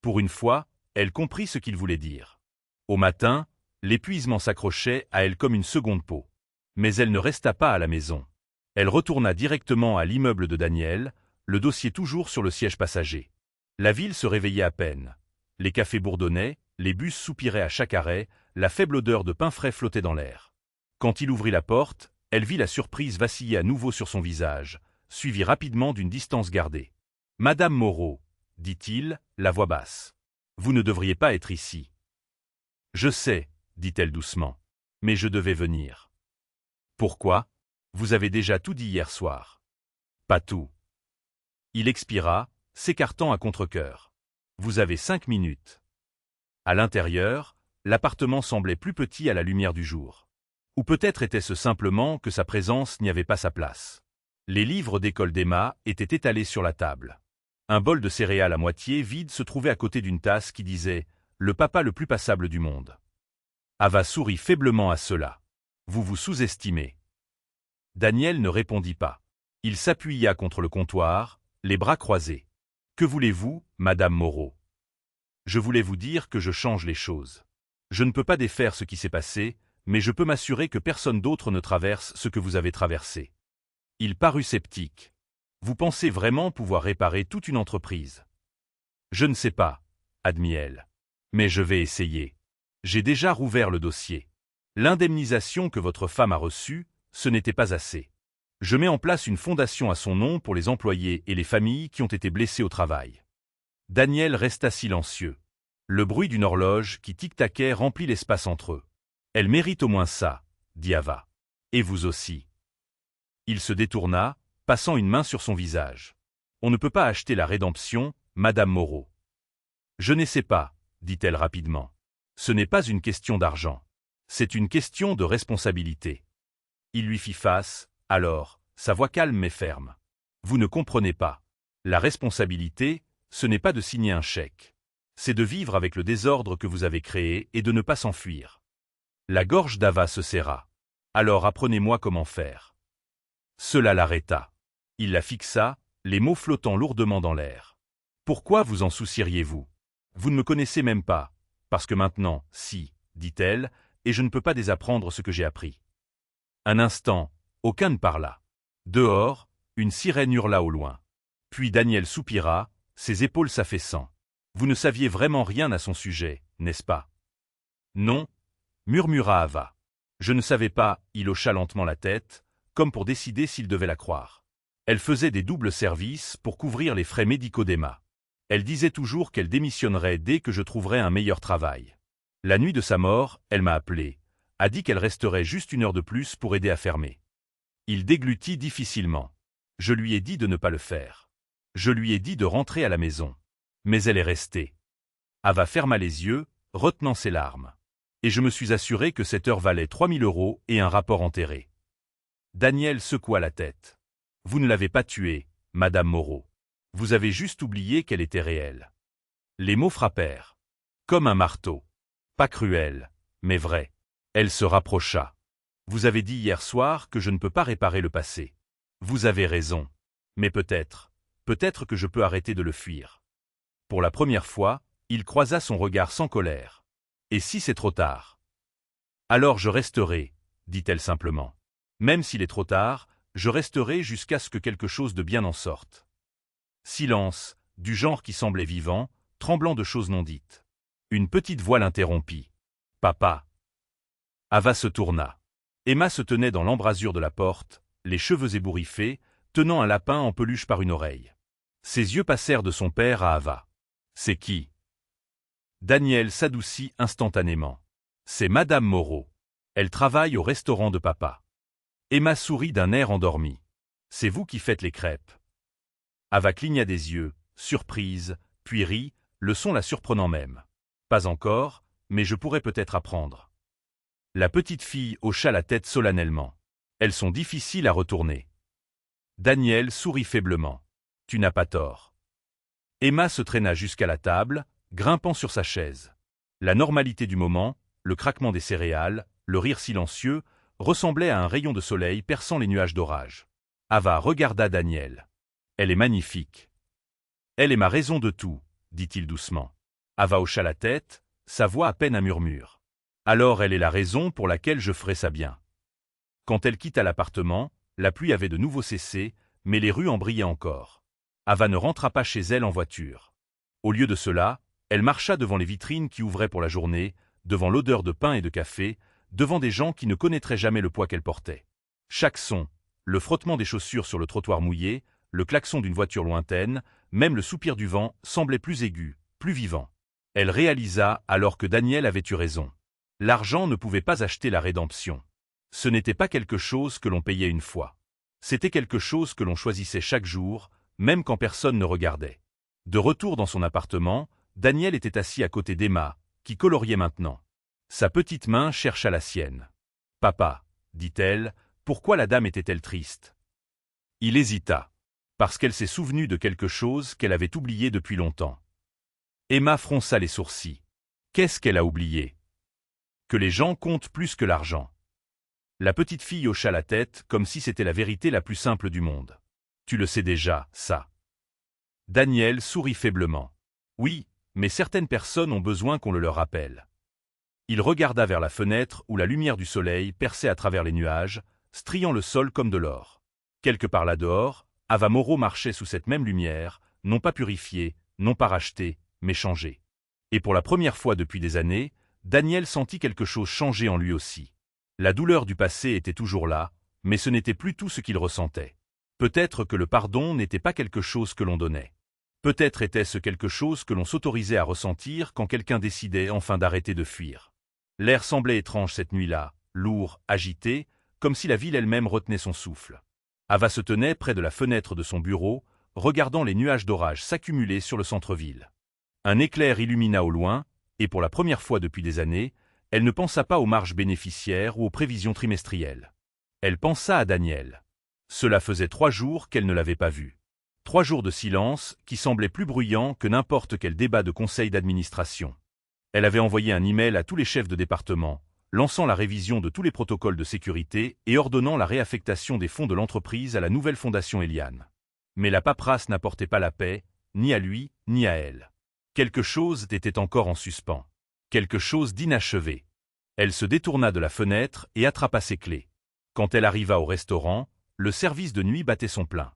Pour une fois, elle comprit ce qu'il voulait dire. Au matin, l'épuisement s'accrochait à elle comme une seconde peau. Mais elle ne resta pas à la maison. Elle retourna directement à l'immeuble de Daniel, le dossier toujours sur le siège passager. La ville se réveillait à peine. Les cafés bourdonnaient, les bus soupiraient à chaque arrêt, la faible odeur de pain frais flottait dans l'air. Quand il ouvrit la porte, elle vit la surprise vaciller à nouveau sur son visage, suivie rapidement d'une distance gardée. « Madame Moreau, » dit-il, la voix basse. « Vous ne devriez pas être ici. »« Je sais, » dit-elle doucement, « mais je devais venir. »« Pourquoi ? Vous avez déjà tout dit hier soir. »« Pas tout. » Il expira, s'écartant à contre-cœur. « Vous avez 5 minutes. » À l'intérieur, l'appartement semblait plus petit à la lumière du jour. Ou peut-être était-ce simplement que sa présence n'y avait pas sa place. Les livres d'école d'Emma étaient étalés sur la table. Un bol de céréales à moitié vide se trouvait à côté d'une tasse qui disait « Le papa le plus passable du monde ». Ava sourit faiblement à cela. « Vous vous sous-estimez. » Daniel ne répondit pas. Il s'appuya contre le comptoir, les bras croisés. « Que voulez-vous, Madame Moreau ? Je voulais vous dire que je change les choses. Je ne peux pas défaire ce qui s'est passé, mais je peux m'assurer que personne d'autre ne traverse ce que vous avez traversé. » Il parut sceptique. « Vous pensez vraiment pouvoir réparer toute une entreprise ? » « Je ne sais pas, » admit-elle. « Mais je vais essayer. J'ai déjà rouvert le dossier. L'indemnisation que votre femme a reçue, ce n'était pas assez. Je mets en place une fondation à son nom pour les employés et les familles qui ont été blessés au travail. » Daniel resta silencieux. Le bruit d'une horloge qui tic-taquait remplit l'espace entre eux. « Elle mérite au moins ça, » dit Ava. « Et vous aussi. » Il se détourna, passant une main sur son visage. « On ne peut pas acheter la rédemption, Madame Moreau. »« Je n'essaie pas, » dit-elle rapidement. « Ce n'est pas une question d'argent. C'est une question de responsabilité. » Il lui fit face, alors, sa voix calme mais ferme. « Vous ne comprenez pas. La responsabilité, ce n'est pas de signer un chèque. C'est de vivre avec le désordre que vous avez créé et de ne pas s'enfuir. » La gorge d'Ava se serra. « Alors apprenez-moi comment faire. » Cela l'arrêta. Il la fixa, les mots flottant lourdement dans l'air. « Pourquoi vous en soucieriez-vous ? Vous ne me connaissez même pas. Parce que maintenant, si, dit-elle, et je ne peux pas désapprendre ce que j'ai appris. » Un instant, aucun ne parla. Dehors, une sirène hurla au loin. Puis Daniel soupira, ses épaules s'affaissant. Vous ne saviez vraiment rien à son sujet, n'est-ce pas? Non, murmura Ava. Je ne savais pas, il hocha lentement la tête, comme pour décider s'il devait la croire. Elle faisait des doubles services pour couvrir les frais médicaux d'Emma. Elle disait toujours qu'elle démissionnerait dès que je trouverais un meilleur travail. La nuit de sa mort, elle m'a appelé, a dit qu'elle resterait juste 1 heure de plus pour aider à fermer. Il déglutit difficilement. Je lui ai dit de ne pas le faire. Je lui ai dit de rentrer à la maison. Mais elle est restée. Ava ferma les yeux, retenant ses larmes. Et je me suis assuré que cette heure valait 3 000 € et un rapport enterré. Daniel secoua la tête. Vous ne l'avez pas tuée, Madame Moreau. Vous avez juste oublié qu'elle était réelle. Les mots frappèrent. Comme un marteau. Pas cruel, mais vrai. Elle se rapprocha. Vous avez dit hier soir que je ne peux pas réparer le passé. Vous avez raison. Mais peut-être que je peux arrêter de le fuir. Pour la première fois, il croisa son regard sans colère. Et si c'est trop tard? Alors je resterai, dit-elle simplement. Même s'il est trop tard, je resterai jusqu'à ce que quelque chose de bien en sorte. Silence, du genre qui semblait vivant, tremblant de choses non dites. Une petite voix l'interrompit. Papa. Ava se tourna. Emma se tenait dans l'embrasure de la porte, les cheveux ébouriffés, tenant un lapin en peluche par une oreille. Ses yeux passèrent de son père à Ava. C'est qui? Daniel s'adoucit instantanément. C'est Madame Moreau. Elle travaille au restaurant de papa. Emma sourit d'un air endormi. C'est vous qui faites les crêpes. Ava cligna des yeux, surprise, puis rit, le son la surprenant même. Pas encore, mais je pourrais peut-être apprendre. La petite fille hocha la tête solennellement. Elles sont difficiles à retourner. Daniel sourit faiblement. Tu n'as pas tort. Emma se traîna jusqu'à la table, grimpant sur sa chaise. La normalité du moment, le craquement des céréales, le rire silencieux, ressemblaient à un rayon de soleil perçant les nuages d'orage. Ava regarda Daniel. Elle est magnifique. Elle est ma raison de tout, dit-il doucement. Ava hocha la tête, sa voix à peine un murmure. Alors elle est la raison pour laquelle je ferai ça bien. Quand elle quitta l'appartement, la pluie avait de nouveau cessé, mais les rues en brillaient encore. Ava ne rentra pas chez elle en voiture. Au lieu de cela, elle marcha devant les vitrines qui ouvraient pour la journée, devant l'odeur de pain et de café, devant des gens qui ne connaîtraient jamais le poids qu'elle portait. Chaque son, le frottement des chaussures sur le trottoir mouillé, le klaxon d'une voiture lointaine, même le soupir du vent, semblait plus aigu, plus vivant. Elle réalisa alors que Daniel avait eu raison. L'argent ne pouvait pas acheter la rédemption. Ce n'était pas quelque chose que l'on payait une fois. C'était quelque chose que l'on choisissait chaque jour, même quand personne ne regardait. De retour dans son appartement, Daniel était assis à côté d'Emma, qui coloriait maintenant. Sa petite main chercha la sienne. « Papa, » dit-elle, « pourquoi la dame était-elle triste ?» Il hésita. Parce qu'elle s'est souvenue de quelque chose qu'elle avait oublié depuis longtemps. Emma fronça les sourcils. Qu'est-ce qu'elle a oublié? Que les gens comptent plus que l'argent. La petite fille hocha la tête comme si c'était la vérité la plus simple du monde. Tu le sais déjà, ça. Daniel sourit faiblement. Oui, mais certaines personnes ont besoin qu'on le leur rappelle. Il regarda vers la fenêtre où la lumière du soleil perçait à travers les nuages, striant le sol comme de l'or. Quelque part là dehors, Ava Moreau marchait sous cette même lumière, non pas purifiée, non pas rachetée, mais changée. Et pour la première fois depuis des années, Daniel sentit quelque chose changer en lui aussi. La douleur du passé était toujours là, mais ce n'était plus tout ce qu'il ressentait. Peut-être que le pardon n'était pas quelque chose que l'on donnait. Peut-être était-ce quelque chose que l'on s'autorisait à ressentir quand quelqu'un décidait enfin d'arrêter de fuir. L'air semblait étrange cette nuit-là, lourd, agité, comme si la ville elle-même retenait son souffle. Ava se tenait près de la fenêtre de son bureau, regardant les nuages d'orage s'accumuler sur le centre-ville. Un éclair illumina au loin, et pour la première fois depuis des années, elle ne pensa pas aux marges bénéficiaires ou aux prévisions trimestrielles. Elle pensa à Daniel. Cela faisait 3 jours qu'elle ne l'avait pas vu. 3 jours de silence qui semblaient plus bruyants que n'importe quel débat de conseil d'administration. Elle avait envoyé un email à tous les chefs de département, lançant la révision de tous les protocoles de sécurité et ordonnant la réaffectation des fonds de l'entreprise à la nouvelle fondation Eliane. Mais la paperasse n'apportait pas la paix, ni à lui, ni à elle. Quelque chose était encore en suspens. Quelque chose d'inachevé. Elle se détourna de la fenêtre et attrapa ses clés. Quand elle arriva au restaurant, le service de nuit battait son plein.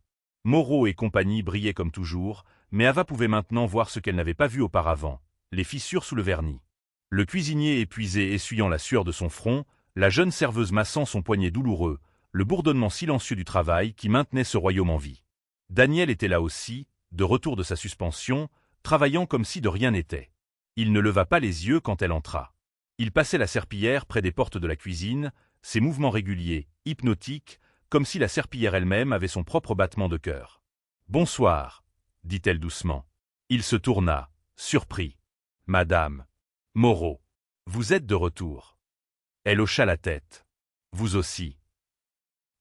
Moreau et compagnie brillaient comme toujours, mais Ava pouvait maintenant voir ce qu'elle n'avait pas vu auparavant, les fissures sous le vernis. Le cuisinier épuisé essuyant la sueur de son front, la jeune serveuse massant son poignet douloureux, le bourdonnement silencieux du travail qui maintenait ce royaume en vie. Daniel était là aussi, de retour de sa suspension, travaillant comme si de rien n'était. Il ne leva pas les yeux quand elle entra. Il passait la serpillière près des portes de la cuisine, ses mouvements réguliers, hypnotiques, comme si la serpillière elle-même avait son propre battement de cœur. « Bonsoir », dit-elle doucement. Il se tourna, surpris. « Madame Moreau, vous êtes de retour. » Elle hocha la tête. « Vous aussi. »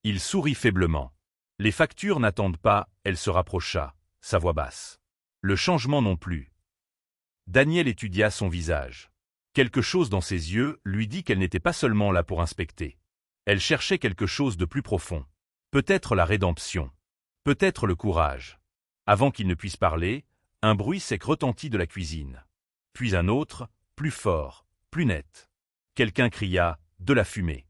Il sourit faiblement. « Les factures n'attendent pas », elle se rapprocha, sa voix basse. « Le changement non plus. » Daniel étudia son visage. Quelque chose dans ses yeux lui dit qu'elle n'était pas seulement là pour inspecter. Elle cherchait quelque chose de plus profond. Peut-être la rédemption. Peut-être le courage. Avant qu'il ne puisse parler, un bruit sec retentit de la cuisine. Puis un autre, plus fort, plus net. Quelqu'un cria « de la fumée ».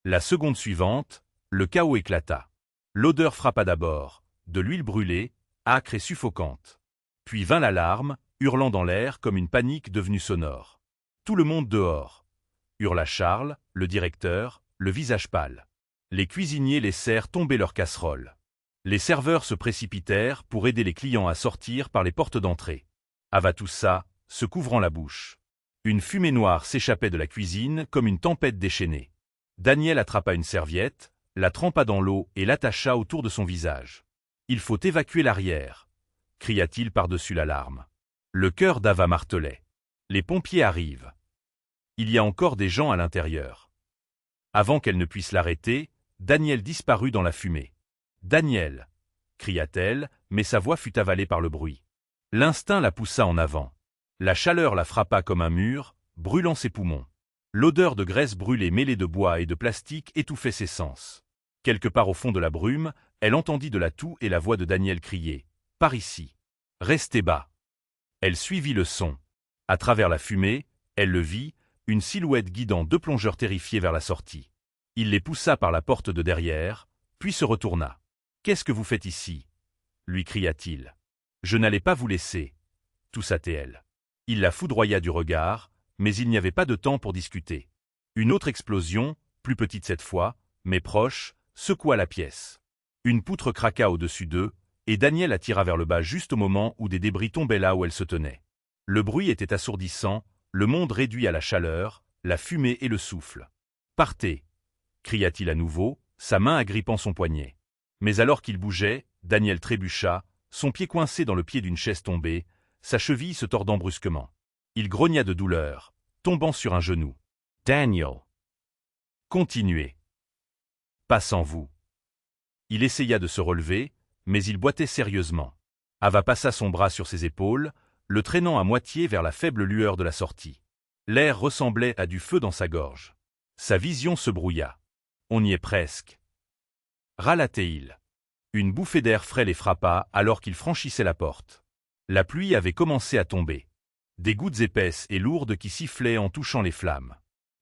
La seconde suivante, le chaos éclata. L'odeur frappa d'abord, de l'huile brûlée, âcre et suffocante. Puis vint l'alarme, hurlant dans l'air comme une panique devenue sonore. Tout le monde dehors, hurla Charles, le directeur, le visage pâle. Les cuisiniers laissèrent tomber leurs casseroles. Les serveurs se précipitèrent pour aider les clients à sortir par les portes d'entrée. Ava toussa, se couvrant la bouche. Une fumée noire s'échappait de la cuisine comme une tempête déchaînée. Daniel attrapa une serviette, la trempa dans l'eau et l'attacha autour de son visage. « Il faut évacuer l'arrière », cria-t-il par-dessus l'alarme. Le cœur d'Ava martelait. Les pompiers arrivent. Il y a encore des gens à l'intérieur. Avant qu'elle ne puisse l'arrêter, Daniel disparut dans la fumée. « Daniel !» cria-t-elle, mais sa voix fut avalée par le bruit. L'instinct la poussa en avant. La chaleur la frappa comme un mur, brûlant ses poumons. L'odeur de graisse brûlée mêlée de bois et de plastique étouffait ses sens. Quelque part au fond de la brume, elle entendit de la toux et la voix de Daniel crier « Par ici ! Restez bas !» Elle suivit le son. À travers la fumée, elle le vit, une silhouette guidant deux plongeurs terrifiés vers la sortie. Il les poussa par la porte de derrière, puis se retourna. « Qu'est-ce que vous faites ici ?» lui cria-t-il. « Je n'allais pas vous laisser. » toussa-t-elle. Il la foudroya du regard, mais il n'y avait pas de temps pour discuter. Une autre explosion, plus petite cette fois, mais proche, secoua la pièce. Une poutre craqua au-dessus d'eux, et Daniel attira vers le bas juste au moment où des débris tombaient là où elle se tenait. Le bruit était assourdissant, le monde réduit à la chaleur, la fumée et le souffle. « Partez !» cria-t-il à nouveau, sa main agrippant son poignet. Mais alors qu'il bougeait, Daniel trébucha, son pied coincé dans le pied d'une chaise tombée, sa cheville se tordant brusquement. Il grogna de douleur, tombant sur un genou. « Daniel !»« Continuez. Pas sans vous. » Il essaya de se relever, mais il boitait sérieusement. Ava passa son bras sur ses épaules, le traînant à moitié vers la faible lueur de la sortie. L'air ressemblait à du feu dans sa gorge. Sa vision se brouilla. On y est presque. Râla-t-il. Une bouffée d'air frais les frappa alors qu'ils franchissaient la porte. La pluie avait commencé à tomber. Des gouttes épaisses et lourdes qui sifflaient en touchant les flammes.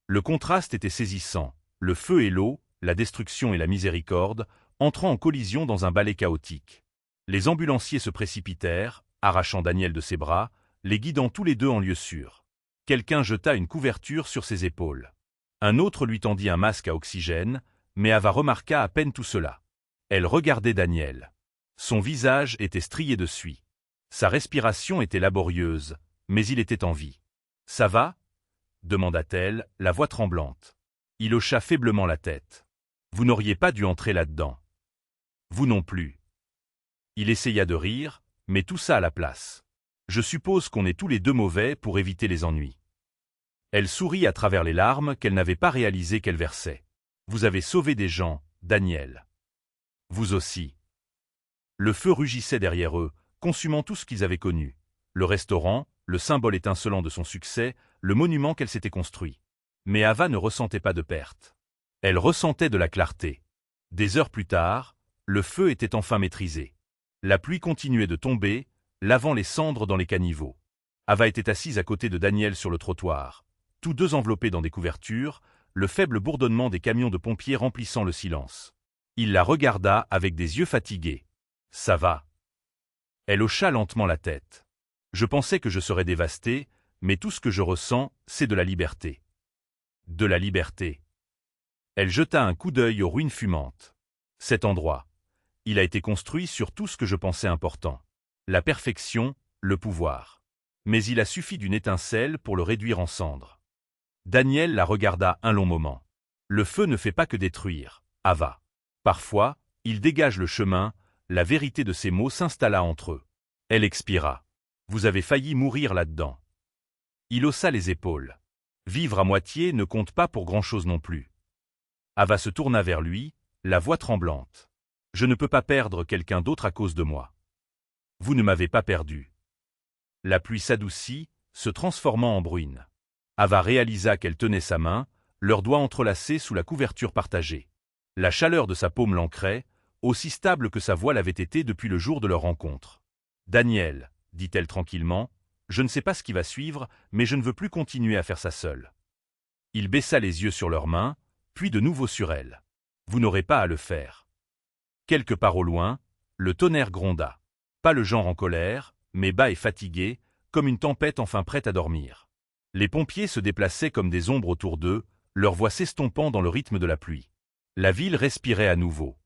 Le contraste était saisissant, le feu et l'eau, la destruction et la miséricorde, entrant en collision dans un ballet chaotique. Les ambulanciers se précipitèrent, arrachant Daniel de ses bras, les guidant tous les deux en lieu sûr. Quelqu'un jeta une couverture sur ses épaules. Un autre lui tendit un masque à oxygène, mais Ava remarqua à peine tout cela. Elle regardait Daniel. Son visage était strié de suie. Sa respiration était laborieuse, mais il était en vie. « Ça va ?» demanda-t-elle, la voix tremblante. Il hocha faiblement la tête. « Vous n'auriez pas dû entrer là-dedans. »« Vous non plus. » Il essaya de rire, mais toussa à la place. « Je suppose qu'on est tous les deux mauvais pour éviter les ennuis. » Elle sourit à travers les larmes qu'elle n'avait pas réalisé qu'elle versait. « Vous avez sauvé des gens, Daniel. Vous aussi. » Le feu rugissait derrière eux, consumant tout ce qu'ils avaient connu. Le restaurant, le symbole étincelant de son succès, le monument qu'elle s'était construit. Mais Ava ne ressentait pas de perte. Elle ressentait de la clarté. Des heures plus tard, le feu était enfin maîtrisé. La pluie continuait de tomber, lavant les cendres dans les caniveaux. Ava était assise à côté de Daniel sur le trottoir, tous deux enveloppés dans des couvertures, le faible bourdonnement des camions de pompiers remplissant le silence. Il la regarda avec des yeux fatigués. Ça va. Elle hocha lentement la tête. Je pensais que je serais dévasté, mais tout ce que je ressens, c'est de la liberté. De la liberté. Elle jeta un coup d'œil aux ruines fumantes. Cet endroit. Il a été construit sur tout ce que je pensais important. La perfection, le pouvoir. Mais il a suffi d'une étincelle pour le réduire en cendres. Daniel la regarda un long moment. Le feu ne fait pas que détruire, Ava. Parfois, il dégage le chemin, la vérité de ses mots s'installa entre eux. Elle expira. Vous avez failli mourir là-dedans. Il haussa les épaules. Vivre à moitié ne compte pas pour grand-chose non plus. Ava se tourna vers lui, la voix tremblante. Je ne peux pas perdre quelqu'un d'autre à cause de moi. Vous ne m'avez pas perdu. La pluie s'adoucit, se transformant en bruine. Ava réalisa qu'elle tenait sa main, leurs doigts entrelacés sous la couverture partagée. La chaleur de sa paume l'ancrait, aussi stable que sa voix l'avait été depuis le jour de leur rencontre. Daniel, dit-elle tranquillement, je ne sais pas ce qui va suivre, mais je ne veux plus continuer à faire ça seul. Il baissa les yeux sur leurs mains, puis de nouveau sur elle. Vous n'aurez pas à le faire. Quelque part au loin, le tonnerre gronda. Pas le genre en colère, mais bas et fatigué, comme une tempête enfin prête à dormir. Les pompiers se déplaçaient comme des ombres autour d'eux, leur voix s'estompant dans le rythme de la pluie. La ville respirait à nouveau.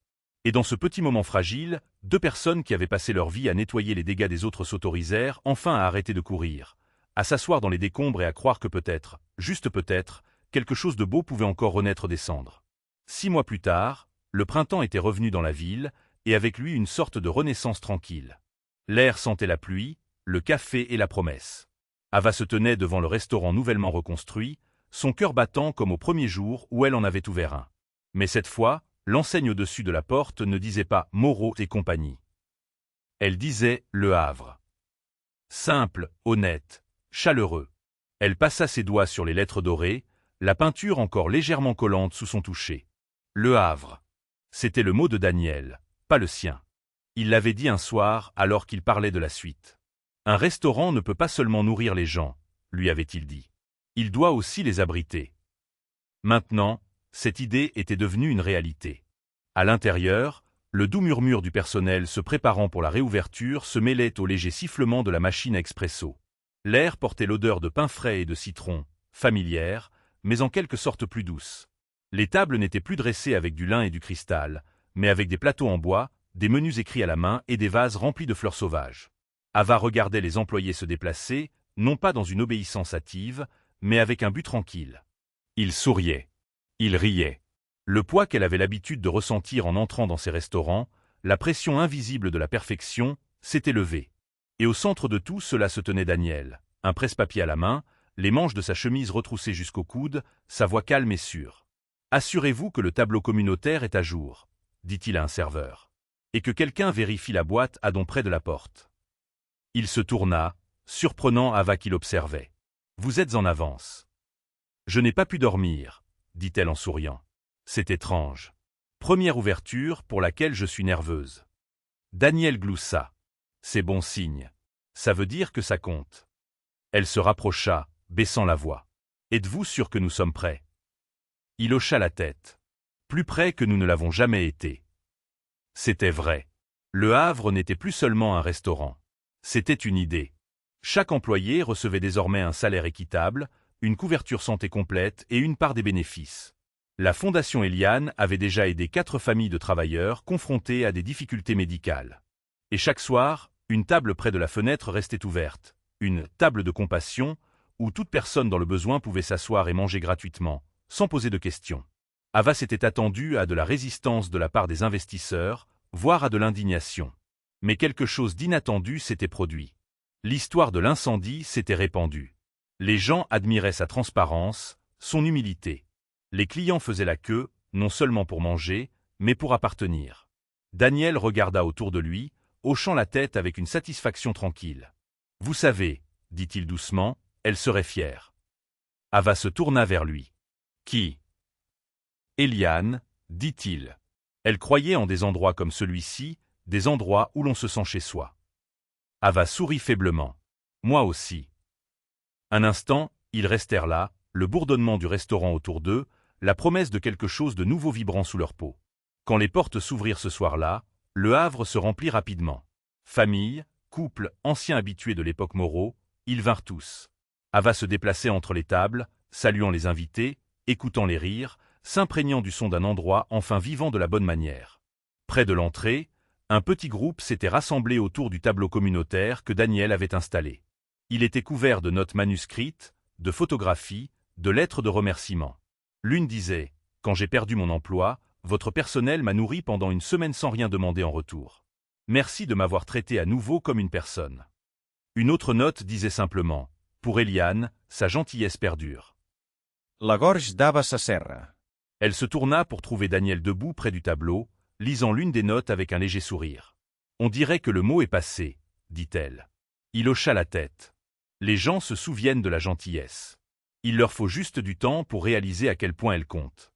Et dans ce petit moment fragile, 2 personnes qui avaient passé leur vie à nettoyer les dégâts des autres s'autorisèrent enfin à arrêter de courir, à s'asseoir dans les décombres et à croire que peut-être, juste peut-être, quelque chose de beau pouvait encore renaître des cendres. 6 mois plus tard, le printemps était revenu dans la ville, et avec lui une sorte de renaissance tranquille. L'air sentait la pluie, le café et la promesse. Ava se tenait devant le restaurant nouvellement reconstruit, son cœur battant comme au premier jour où elle en avait ouvert un. Mais cette fois, l'enseigne au-dessus de la porte ne disait pas Moreau et compagnie. Elle disait Le Havre. Simple, honnête, chaleureux. Elle passa ses doigts sur les lettres dorées, la peinture encore légèrement collante sous son toucher. Le Havre. C'était le mot de Daniel, pas le sien. Il l'avait dit un soir alors qu'il parlait de la suite. Un restaurant ne peut pas seulement nourrir les gens, lui avait-il dit. Il doit aussi les abriter. Maintenant, cette idée était devenue une réalité. À l'intérieur, le doux murmure du personnel se préparant pour la réouverture se mêlait au léger sifflement de la machine à expresso. L'air portait l'odeur de pain frais et de citron, familière, mais en quelque sorte plus douce. Les tables n'étaient plus dressées avec du lin et du cristal, mais avec des plateaux en bois, des menus écrits à la main et des vases remplis de fleurs sauvages. Ava regardait les employés se déplacer, non pas dans une obéissance hâtive, mais avec un but tranquille. Ils souriaient. Ils riaient. Le poids qu'elle avait l'habitude de ressentir en entrant dans ces restaurants, la pression invisible de la perfection, s'était levée. Et au centre de tout cela se tenait Daniel, un presse-papier à la main, les manches de sa chemise retroussées jusqu'au coude, sa voix calme et sûre. « Assurez-vous que le tableau communautaire est à jour, » dit-il à un serveur, et que quelqu'un vérifie la boîte à don près de la porte. Il se tourna, surprenant Ava qui l'observait. « Vous êtes en avance. »« Je n'ai pas pu dormir, » dit-elle en souriant. « C'est étrange. Première ouverture pour laquelle je suis nerveuse. » Daniel gloussa. « C'est bon signe. Ça veut dire que ça compte. » Elle se rapprocha, baissant la voix. « Êtes-vous sûr que nous sommes prêts ?» Il hocha la tête. « Plus près que nous ne l'avons jamais été. » C'était vrai. Le Havre n'était plus seulement un restaurant. C'était une idée. Chaque employé recevait désormais un salaire équitable, une couverture santé complète et une part des bénéfices. La Fondation Eliane avait déjà aidé 4 familles de travailleurs confrontées à des difficultés médicales. Et chaque soir, une table près de la fenêtre restait ouverte, une « table de compassion » où toute personne dans le besoin pouvait s'asseoir et manger gratuitement, sans poser de questions. Ava s'était attendue à de la résistance de la part des investisseurs, voire à de l'indignation. Mais quelque chose d'inattendu s'était produit. L'histoire de l'incendie s'était répandue. Les gens admiraient sa transparence, son humilité. Les clients faisaient la queue, non seulement pour manger, mais pour appartenir. Daniel regarda autour de lui, hochant la tête avec une satisfaction tranquille. « Vous savez, » dit-il doucement, « elle serait fière. » Ava se tourna vers lui. « Qui ?» « Eliane, » dit-il. Elle croyait en des endroits comme celui-ci, des endroits où l'on se sent chez soi. Ava sourit faiblement. « Moi aussi. » Un instant, ils restèrent là, le bourdonnement du restaurant autour d'eux, la promesse de quelque chose de nouveau vibrant sous leur peau. Quand les portes s'ouvrirent ce soir-là, Le Havre se remplit rapidement. Famille, couple, anciens habitués de l'époque Moreau, ils vinrent tous. Ava se déplaçait entre les tables, saluant les invités, écoutant les rires, s'imprégnant du son d'un endroit enfin vivant de la bonne manière. Près de l'entrée, un petit groupe s'était rassemblé autour du tableau communautaire que Daniel avait installé. Il était couvert de notes manuscrites, de photographies, de lettres de remerciement. L'une disait « Quand j'ai perdu mon emploi, votre personnel m'a nourri pendant une semaine sans rien demander en retour. Merci de m'avoir traité à nouveau comme une personne. » Une autre note disait simplement « Pour Eliane, sa gentillesse perdure. » La gorge d'Ava s'asserra. Elle se tourna pour trouver Daniel debout près du tableau, lisant l'une des notes avec un léger sourire. « On dirait que le mot est passé, » dit-elle. Il hocha la tête. Les gens se souviennent de la gentillesse. Il leur faut juste du temps pour réaliser à quel point elle compte.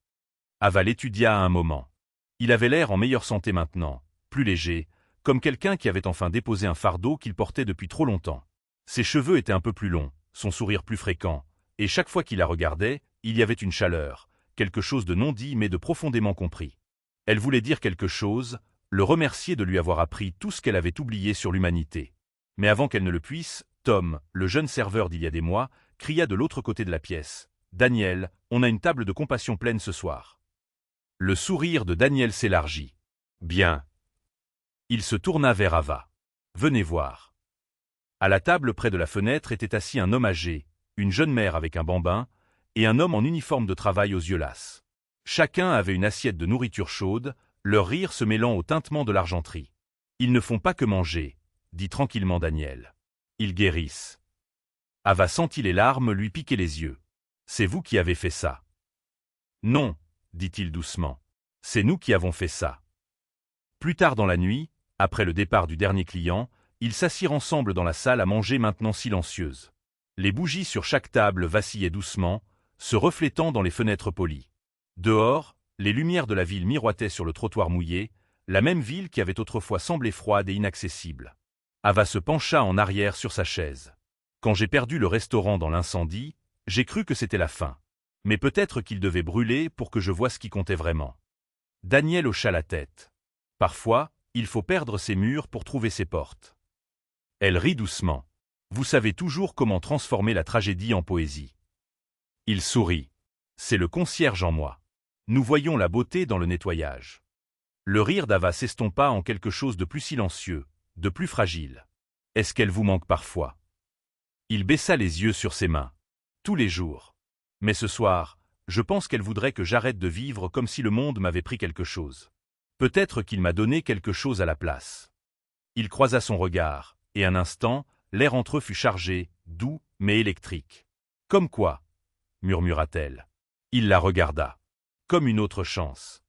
Ava l'étudia à un moment. Il avait l'air en meilleure santé maintenant, plus léger, comme quelqu'un qui avait enfin déposé un fardeau qu'il portait depuis trop longtemps. Ses cheveux étaient un peu plus longs, son sourire plus fréquent, et chaque fois qu'il la regardait, il y avait une chaleur, quelque chose de non dit mais de profondément compris. Elle voulait dire quelque chose, le remercier de lui avoir appris tout ce qu'elle avait oublié sur l'humanité. Mais avant qu'elle ne le puisse, Tom, le jeune serveur d'il y a des mois, cria de l'autre côté de la pièce. « Daniel, on a une table de compassion pleine ce soir. » Le sourire de Daniel s'élargit. « Bien. » Il se tourna vers Ava. « Venez voir. » À la table près de la fenêtre était assis un homme âgé, une jeune mère avec un bambin, et un homme en uniforme de travail aux yeux lasses. Chacun avait une assiette de nourriture chaude, leur rire se mêlant au tintement de l'argenterie. « Ils ne font pas que manger, » dit tranquillement Daniel. « Ils guérissent. » Ava sentit les larmes lui piquer les yeux. « C'est vous qui avez fait ça. »« Non, » dit-il doucement. « C'est nous qui avons fait ça. » Plus tard dans la nuit, après le départ du dernier client, ils s'assirent ensemble dans la salle à manger maintenant silencieuse. Les bougies sur chaque table vacillaient doucement, se reflétant dans les fenêtres polies. Dehors, les lumières de la ville miroitaient sur le trottoir mouillé, la même ville qui avait autrefois semblé froide et inaccessible. Ava se pencha en arrière sur sa chaise. Quand j'ai perdu le restaurant dans l'incendie, j'ai cru que c'était la fin. Mais peut-être qu'il devait brûler pour que je voie ce qui comptait vraiment. Daniel hocha la tête. Parfois, il faut perdre ses murs pour trouver ses portes. Elle rit doucement. Vous savez toujours comment transformer la tragédie en poésie. Il sourit. C'est le concierge en moi. Nous voyons la beauté dans le nettoyage. Le rire d'Ava s'estompa en quelque chose de plus silencieux, de plus fragile. Est-ce qu'elle vous manque parfois? Il baissa les yeux sur ses mains. Tous les jours. Mais ce soir, je pense qu'elle voudrait que j'arrête de vivre comme si le monde m'avait pris quelque chose. Peut-être qu'il m'a donné quelque chose à la place. Il croisa son regard, et un instant, l'air entre eux fut chargé, doux, mais électrique. Comme quoi? Murmura-t-elle. Il la regarda. Comme une autre chance.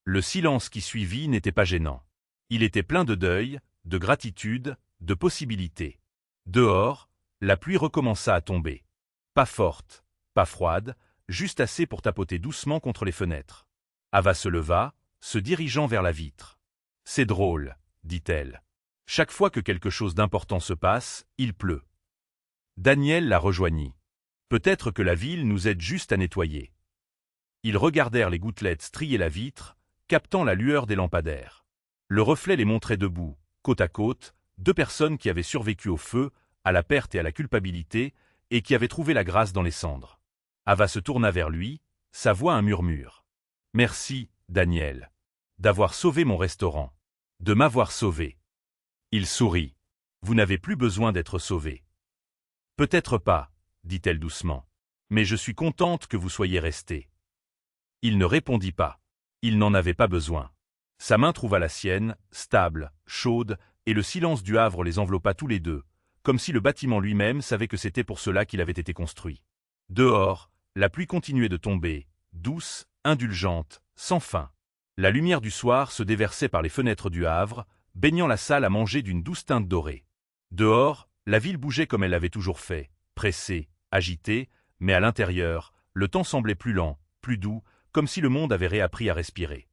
Le silence qui suivit n'était pas gênant. Il était plein de deuil, de gratitude, de possibilités. Dehors, la pluie recommença à tomber. Pas forte, pas froide, juste assez pour tapoter doucement contre les fenêtres. Ava se leva, se dirigeant vers la vitre. « C'est drôle, » dit-elle. « Chaque fois que quelque chose d'important se passe, il pleut. » Daniel la rejoignit. « Peut-être que la ville nous aide juste à nettoyer. » Ils regardèrent les gouttelettes strier la vitre, captant la lueur des lampadaires. Le reflet les montrait debout, côte à côte, deux personnes qui avaient survécu au feu, à la perte et à la culpabilité, et qui avaient trouvé la grâce dans les cendres. Ava se tourna vers lui, sa voix un murmure. « Merci, Daniel, d'avoir sauvé mon restaurant, de m'avoir sauvé. » Il sourit. « Vous n'avez plus besoin d'être sauvé. »« Peut-être pas, » dit-elle doucement, « mais je suis contente que vous soyez resté. » Il ne répondit pas. Il n'en avait pas besoin. Sa main trouva la sienne, stable, chaude, et le silence du Havre les enveloppa tous les deux, comme si le bâtiment lui-même savait que c'était pour cela qu'il avait été construit. Dehors, la pluie continuait de tomber, douce, indulgente, sans fin. La lumière du soir se déversait par les fenêtres du Havre, baignant la salle à manger d'une douce teinte dorée. Dehors, la ville bougeait comme elle l'avait toujours fait, pressée, agitée, mais à l'intérieur, le temps semblait plus lent, plus doux, comme si le monde avait réappris à respirer.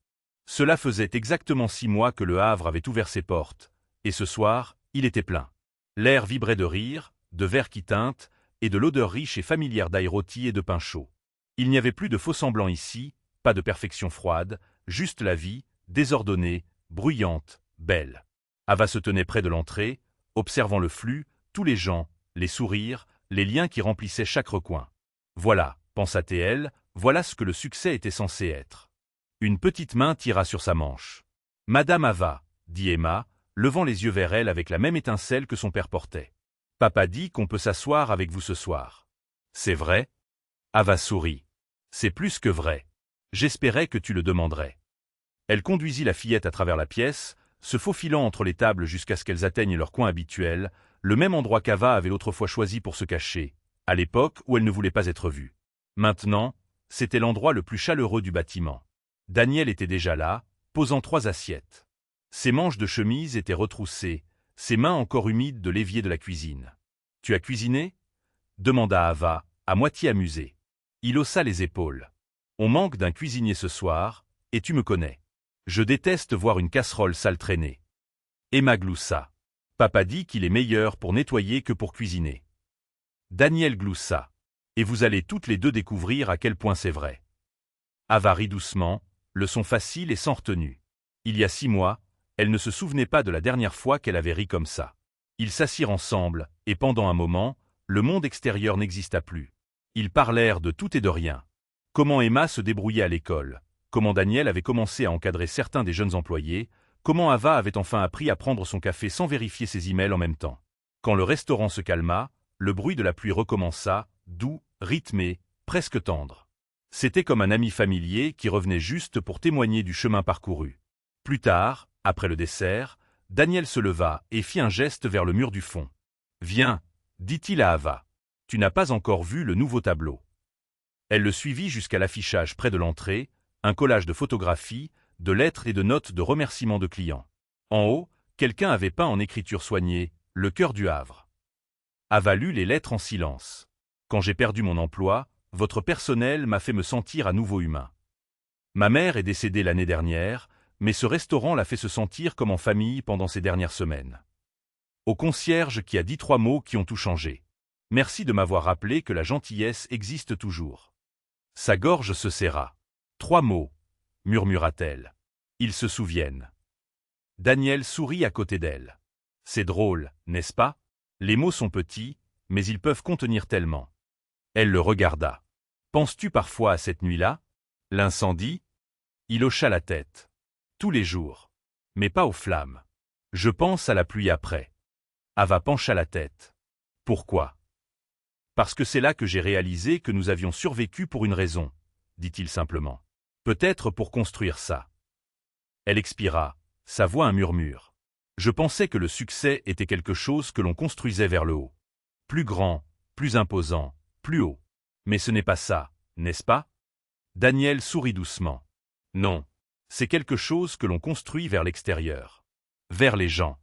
Cela faisait exactement 6 mois que le Havre avait ouvert ses portes, et ce soir, il était plein. L'air vibrait de rire, de verre qui teintent, et de l'odeur riche et familière d'ail rôti et de pain chaud. Il n'y avait plus de faux-semblants ici, pas de perfection froide, juste la vie, désordonnée, bruyante, belle. Ava se tenait près de l'entrée, observant le flux, tous les gens, les sourires, les liens qui remplissaient chaque recoin. Voilà, pensa-t-elle, voilà ce que le succès était censé être. Une petite main tira sur sa manche. « Madame Ava », dit Emma, levant les yeux vers elle avec la même étincelle que son père portait. « Papa dit qu'on peut s'asseoir avec vous ce soir. »« C'est vrai ?» Ava sourit. « C'est plus que vrai. J'espérais que tu le demanderais. » Elle conduisit la fillette à travers la pièce, se faufilant entre les tables jusqu'à ce qu'elles atteignent leur coin habituel, le même endroit qu'Ava avait autrefois choisi pour se cacher, à l'époque où elle ne voulait pas être vue. Maintenant, c'était l'endroit le plus chaleureux du bâtiment. Daniel était déjà là, posant 3 assiettes. Ses manches de chemise étaient retroussées, ses mains encore humides de l'évier de la cuisine. « Tu as cuisiné ?» demanda Ava, à moitié amusée. Il haussa les épaules. « On manque d'un cuisinier ce soir, et tu me connais. Je déteste voir une casserole sale traîner. » Emma gloussa. « Papa dit qu'il est meilleur pour nettoyer que pour cuisiner. » Daniel gloussa. « Et vous allez toutes les deux découvrir à quel point c'est vrai. » Ava rit doucement, le son facile et sans retenue. Il y a 6 mois, elle ne se souvenait pas de la dernière fois qu'elle avait ri comme ça. Ils s'assirent ensemble, et pendant un moment, le monde extérieur n'exista plus. Ils parlèrent de tout et de rien. Comment Emma se débrouillait à l'école, comment Daniel avait commencé à encadrer certains des jeunes employés, comment Ava avait enfin appris à prendre son café sans vérifier ses emails en même temps. Quand le restaurant se calma, le bruit de la pluie recommença, doux, rythmé, presque tendre. C'était comme un ami familier qui revenait juste pour témoigner du chemin parcouru. Plus tard, après le dessert, Daniel se leva et fit un geste vers le mur du fond. « Viens, » dit-il à Ava. « Tu n'as pas encore vu le nouveau tableau. » Elle le suivit jusqu'à l'affichage près de l'entrée, un collage de photographies, de lettres et de notes de remerciements de clients. En haut, quelqu'un avait peint en écriture soignée « Le cœur du Havre ». Ava lut les lettres en silence. « Quand j'ai perdu mon emploi, votre personnel m'a fait me sentir à nouveau humain. Ma mère est décédée l'année dernière, mais ce restaurant l'a fait se sentir comme en famille pendant ces dernières semaines. Au concierge qui a dit 3 mots qui ont tout changé. Merci de m'avoir rappelé que la gentillesse existe toujours. » Sa gorge se serra. « 3 mots, murmura-t-elle. Ils se souviennent. » Daniel sourit à côté d'elle. « C'est drôle, n'est-ce pas? Les mots sont petits, mais ils peuvent contenir tellement. » Elle le regarda. « Penses-tu parfois à cette nuit-là? L'incendie ?» Il hocha la tête. « Tous les jours. Mais pas aux flammes. Je pense à la pluie après. » Ava pencha la tête. « Pourquoi? » « Parce que c'est là que j'ai réalisé que nous avions survécu pour une raison, » dit-il simplement. « Peut-être pour construire ça. » Elle expira, sa voix un murmure. « Je pensais que le succès était quelque chose que l'on construisait vers le haut. Plus grand, plus imposant, plus haut. Mais ce n'est pas ça, n'est-ce pas? » Daniel sourit doucement. « Non, c'est quelque chose que l'on construit vers l'extérieur. Vers les gens. »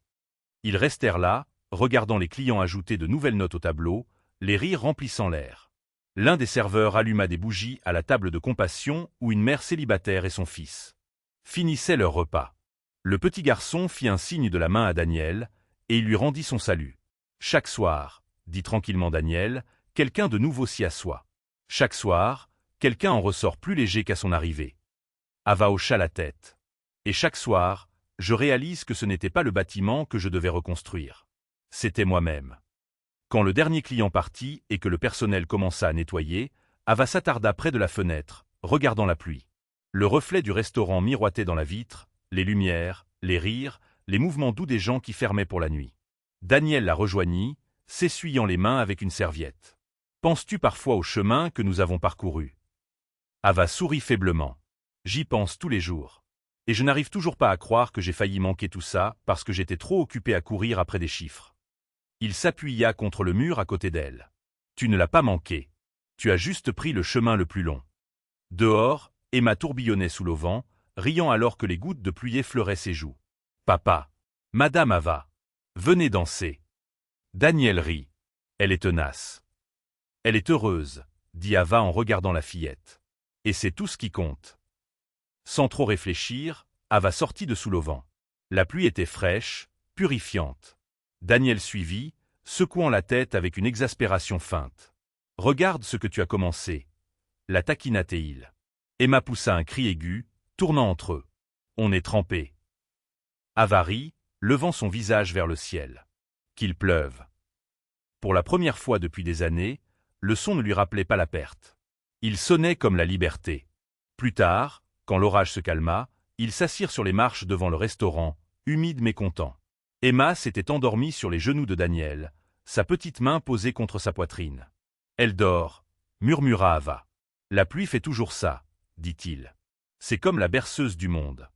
Ils restèrent là, regardant les clients ajouter de nouvelles notes au tableau, les rires remplissant l'air. L'un des serveurs alluma des bougies à la table de compassion où une mère célibataire et son fils finissaient leur repas. Le petit garçon fit un signe de la main à Daniel, et il lui rendit son salut. « Chaque soir, » dit tranquillement Daniel, « quelqu'un de nouveau s'y assoit. Chaque soir, quelqu'un en ressort plus léger qu'à son arrivée. » Ava hocha la tête. « Et chaque soir, je réalise que ce n'était pas le bâtiment que je devais reconstruire. C'était moi-même. » Quand le dernier client partit et que le personnel commença à nettoyer, Ava s'attarda près de la fenêtre, regardant la pluie. Le reflet du restaurant miroitait dans la vitre, les lumières, les rires, les mouvements doux des gens qui fermaient pour la nuit. Daniel la rejoignit, s'essuyant les mains avec une serviette. « Penses-tu parfois au chemin que nous avons parcouru ?» Ava sourit faiblement. « J'y pense tous les jours. Et je n'arrive toujours pas à croire que j'ai failli manquer tout ça parce que j'étais trop occupé à courir après des chiffres. » Il s'appuya contre le mur à côté d'elle. « Tu ne l'as pas manqué. Tu as juste pris le chemin le plus long. » Dehors, Emma tourbillonnait sous l'auvent, riant alors que les gouttes de pluie effleuraient ses joues. « Papa, Madame Ava, venez danser. » Daniel rit. « Elle est tenace. »« Elle est heureuse, » dit Ava en regardant la fillette. « Et c'est tout ce qui compte. » Sans trop réfléchir, Ava sortit de sous l'auvent. La pluie était fraîche, purifiante. Daniel suivit, secouant la tête avec une exaspération feinte. « Regarde ce que tu as commencé. » La taquina-t-il. Emma poussa un cri aigu, tournant entre eux. « On est trempés. » Ava rit, levant son visage vers le ciel. Qu'il pleuve. Pour la première fois depuis des années, le son ne lui rappelait pas la perte. Il sonnait comme la liberté. Plus tard, quand l'orage se calma, ils s'assirent sur les marches devant le restaurant, humides mais contents. Emma s'était endormie sur les genoux de Daniel, sa petite main posée contre sa poitrine. « Elle dort », murmura Ava. « La pluie fait toujours ça, » dit-il. « C'est comme la berceuse du monde. »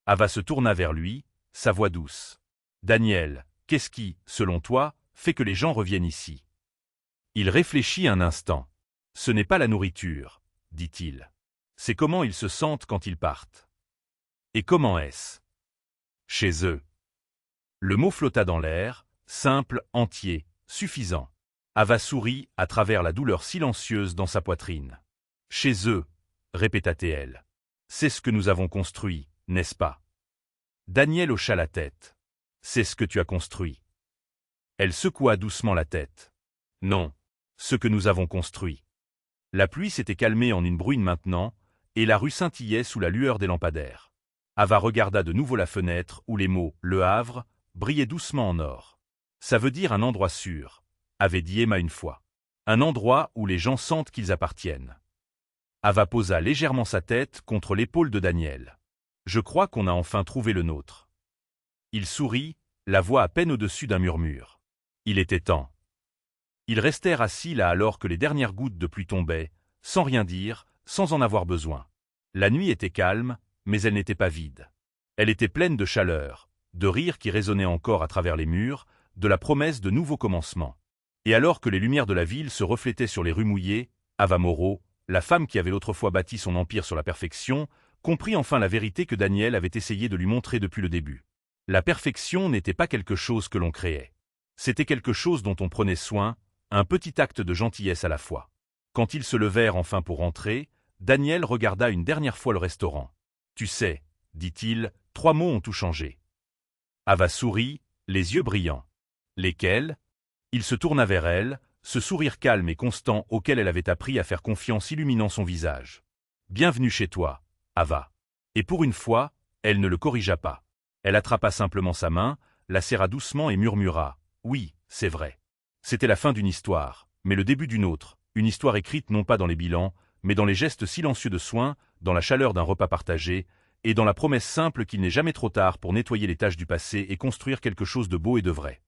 Ava se tourna vers lui, sa voix douce. « Daniel, qu'est-ce qui, selon toi, fait que les gens reviennent ici ?» Il réfléchit un instant. « Ce n'est pas la nourriture, » dit-il. « C'est comment ils se sentent quand ils partent. » « Et comment est-ce ? » Chez eux. Le mot flotta dans l'air, simple, entier, suffisant. Ava sourit à travers la douleur silencieuse dans sa poitrine. « Chez eux, » répéta-t-elle. « C'est ce que nous avons construit, n'est-ce pas ?» Daniel hocha la tête. « C'est ce que tu as construit. » Elle secoua doucement la tête. « Non, ce que nous avons construit. » La pluie s'était calmée en une bruine maintenant, et la rue scintillait sous la lueur des lampadaires. Ava regarda de nouveau la fenêtre où les mots « Le Havre » brillaient doucement en or. « Ça veut dire un endroit sûr », avait dit Emma une fois. « Un endroit où les gens sentent qu'ils appartiennent. » Ava posa légèrement sa tête contre l'épaule de Daniel. « Je crois qu'on a enfin trouvé le nôtre. » Il sourit, la voix à peine au-dessus d'un murmure. Il était temps. Ils restèrent assis là alors que les dernières gouttes de pluie tombaient, sans rien dire, sans en avoir besoin. La nuit était calme, mais elle n'était pas vide. Elle était pleine de chaleur, de rires qui résonnaient encore à travers les murs, de la promesse de nouveaux commencements. Et alors que les lumières de la ville se reflétaient sur les rues mouillées, Ava Moreau, la femme qui avait autrefois bâti son empire sur la perfection, comprit enfin la vérité que Daniel avait essayé de lui montrer depuis le début. La perfection n'était pas quelque chose que l'on créait. C'était quelque chose dont on prenait soin, un petit acte de gentillesse à la fois. Quand ils se levèrent enfin pour rentrer, Daniel regarda une dernière fois le restaurant. « Tu sais, » dit-il, 3 mots ont tout changé. Ava sourit, les yeux brillants. « Lesquels ?» Il se tourna vers elle, ce sourire calme et constant auquel elle avait appris à faire confiance illuminant son visage. « Bienvenue chez toi, Ava. » Et pour une fois, elle ne le corrigea pas. Elle attrapa simplement sa main, la serra doucement et murmura « Oui, c'est vrai. » C'était la fin d'une histoire, mais le début d'une autre, une histoire écrite non pas dans les bilans, mais dans les gestes silencieux de soin, dans la chaleur d'un repas partagé, et dans la promesse simple qu'il n'est jamais trop tard pour nettoyer les taches du passé et construire quelque chose de beau et de vrai.